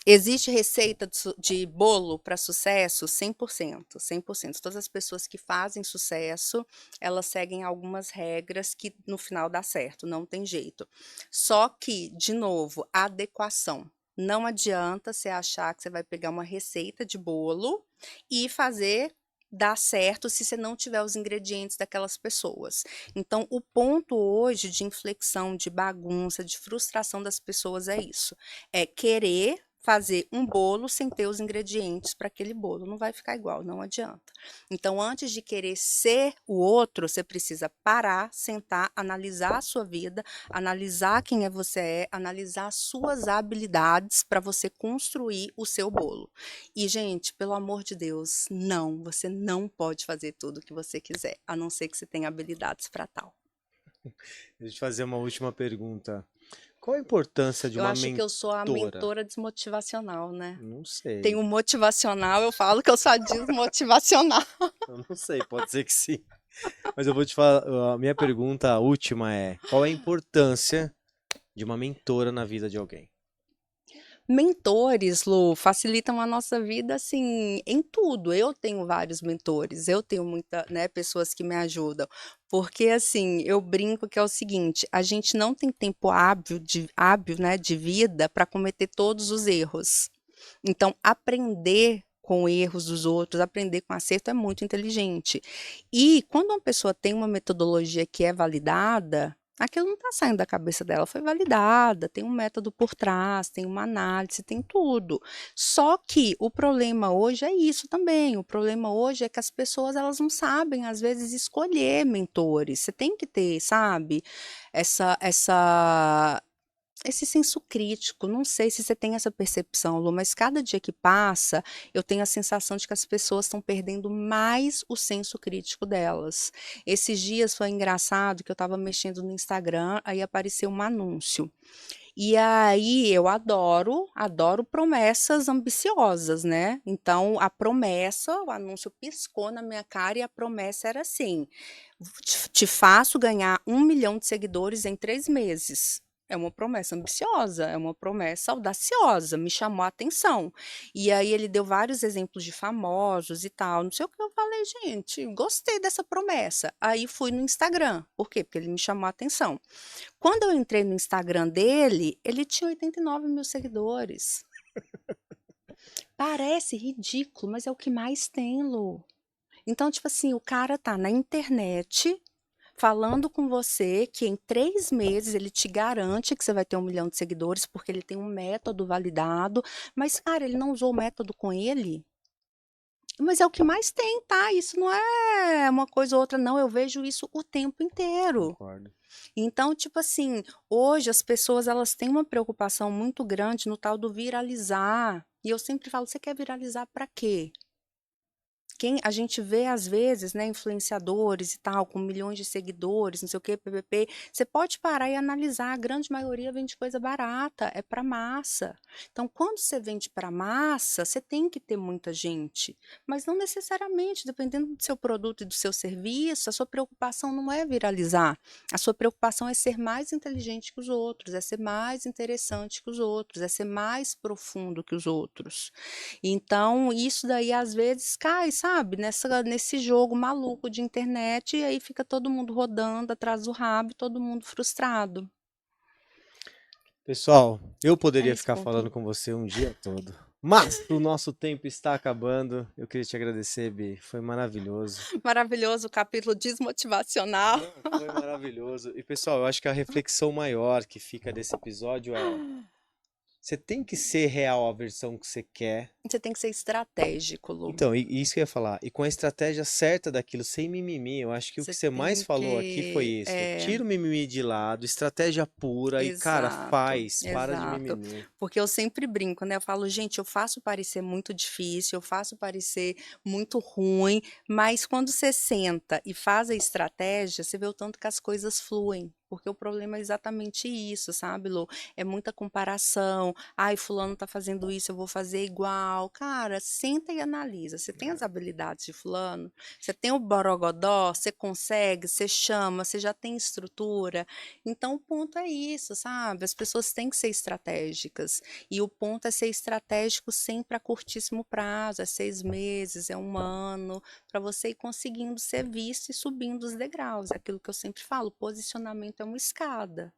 S1: existe receita de bolo para sucesso? 100%, 100%. Todas as pessoas que fazem sucesso, elas seguem algumas regras que no final dá certo, não tem jeito. Só que, de novo, adequação. Não adianta você achar que você vai pegar uma receita de bolo e fazer dar certo se você não tiver os ingredientes daquelas pessoas. Então, o ponto hoje de inflexão, de bagunça, de frustração das pessoas é isso. É querer fazer um bolo sem ter os ingredientes para aquele bolo, não vai ficar igual, não adianta. Então, antes de querer ser o outro, você precisa parar, sentar, analisar a sua vida, analisar quem você é, analisar as suas habilidades para você construir o seu bolo. E, gente, pelo amor de Deus, não, você não pode fazer tudo o que você quiser, a não ser que você tenha habilidades para tal.
S2: Deixa eu te fazer uma última pergunta. Qual a importância de
S1: Eu
S2: uma
S1: acho que eu sou a
S2: mentora?
S1: mentora desmotivacional, né?
S2: Não
S1: Tem
S2: sei,
S1: o motivacional, eu falo que eu sou a desmotivacional.
S2: eu não sei, pode ser que sim. Mas eu vou te falar, a minha pergunta a última é: qual é a importância de uma mentora na vida de alguém?
S1: Mentores, Lu, facilitam a nossa vida, assim, em tudo. Eu tenho vários mentores, eu tenho muita, né, pessoas que me ajudam. Porque, assim, eu brinco que é o seguinte, a gente não tem tempo hábil, né, de vida para cometer todos os erros. Então, aprender com erros dos outros, aprender com acerto é muito inteligente. E quando uma pessoa tem uma metodologia que é validada, aquilo não está saindo da cabeça dela, foi validada, tem um método por trás, tem uma análise, tem tudo. Só que o problema hoje é isso também. O problema hoje é que as pessoas elas não sabem, às vezes, escolher mentores. Você tem que ter, sabe, essa esse senso crítico, não sei se você tem essa percepção, Lu, mas cada dia que passa, eu tenho a sensação de que as pessoas estão perdendo mais o senso crítico delas. Esses dias foi engraçado que eu estava mexendo no Instagram, aí apareceu um anúncio. E aí eu adoro promessas ambiciosas, né? Então a promessa, o anúncio piscou na minha cara e a promessa era assim: te faço ganhar 1 milhão de seguidores em 3 meses. É uma promessa ambiciosa, é uma promessa audaciosa, me chamou a atenção. E aí ele deu vários exemplos de famosos e tal, não sei o que eu falei, gente, gostei dessa promessa. Aí fui no Instagram, por quê? Porque ele me chamou a atenção. Quando eu entrei no Instagram dele, ele tinha 89 mil seguidores. Parece ridículo, mas é o que mais tem, Lu. Então, tipo assim, o cara tá na internet falando com você que em 3 meses ele te garante que você vai ter 1 milhão de seguidores, porque ele tem um método validado. Mas, cara, ele não usou o método com ele. Mas é o que mais tem, tá? Isso não é uma coisa ou outra, não. Eu vejo isso o tempo inteiro.
S2: Concordo.
S1: Então, tipo assim, hoje as pessoas elas têm uma preocupação muito grande no tal do viralizar. E eu sempre falo, você quer viralizar para quê? Quem a gente vê às vezes, né, influenciadores e tal, com milhões de seguidores, não sei o quê, PPP, você pode parar e analisar, a grande maioria vende coisa barata, é para massa. Então, quando você vende para massa, você tem que ter muita gente, mas não necessariamente, dependendo do seu produto e do seu serviço, a sua preocupação não é viralizar, a sua preocupação é ser mais inteligente que os outros, é ser mais interessante que os outros, é ser mais profundo que os outros. Então, isso daí às vezes cai, sabe, nesse jogo maluco de internet, e aí fica todo mundo rodando atrás do rabo e todo mundo frustrado.
S2: Pessoal, eu
S1: É
S2: poderia
S1: esse
S2: ficar
S1: ponto.
S2: falando com você um dia todo, mas o nosso tempo está acabando. Eu queria te agradecer, Bi. Foi maravilhoso.
S1: Maravilhoso o capítulo desmotivacional.
S2: Não, foi maravilhoso. E pessoal, eu acho que a reflexão maior que fica desse episódio é: você tem que ser real a versão que você quer.
S1: Você tem que ser estratégico, Lu.
S2: Então, e isso que eu ia falar. E com a estratégia certa daquilo, sem mimimi, eu acho que o que
S1: Você
S2: você mais
S1: tem
S2: falou aqui foi
S1: que
S2: isso. Tira o mimimi de lado, estratégia pura e, cara,
S1: exato,
S2: faz, para de
S1: exato.
S2: mimimi.
S1: Porque eu sempre brinco, né? Eu falo, gente, eu faço parecer muito difícil, eu faço parecer muito ruim, mas quando você senta e faz a estratégia, você vê o tanto que as coisas fluem. Porque o problema é exatamente isso, sabe, Lu? É muita comparação. Ai, fulano tá fazendo isso, eu vou fazer igual. Cara, senta e analisa. Você tem as habilidades de fulano? Você tem o borogodó? Você consegue? Você chama? Você já tem estrutura? Então, o ponto é isso, sabe? As pessoas têm que ser estratégicas. E o ponto é ser estratégico sempre a curtíssimo prazo, é 6 meses, é um ano, para você ir conseguindo ser visto e subindo os degraus. É aquilo que eu sempre falo, posicionamento é uma escada.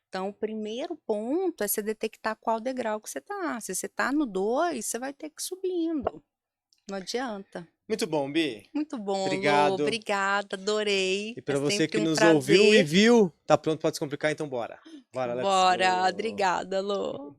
S1: Então, o primeiro ponto é você detectar qual degrau que você está. Se você está no 2, você vai ter que ir subindo. Não adianta.
S2: Muito bom, Bi.
S1: Muito bom, Lô.
S2: Obrigado.
S1: Obrigada, adorei.
S2: E
S1: É
S2: para você
S1: sempre
S2: que
S1: um
S2: nos ouviu e
S1: prazer.
S2: viu, tá pronto para descomplicar, então bora. Bora, let's
S1: Bora.
S2: go.
S1: Obrigada, Lô.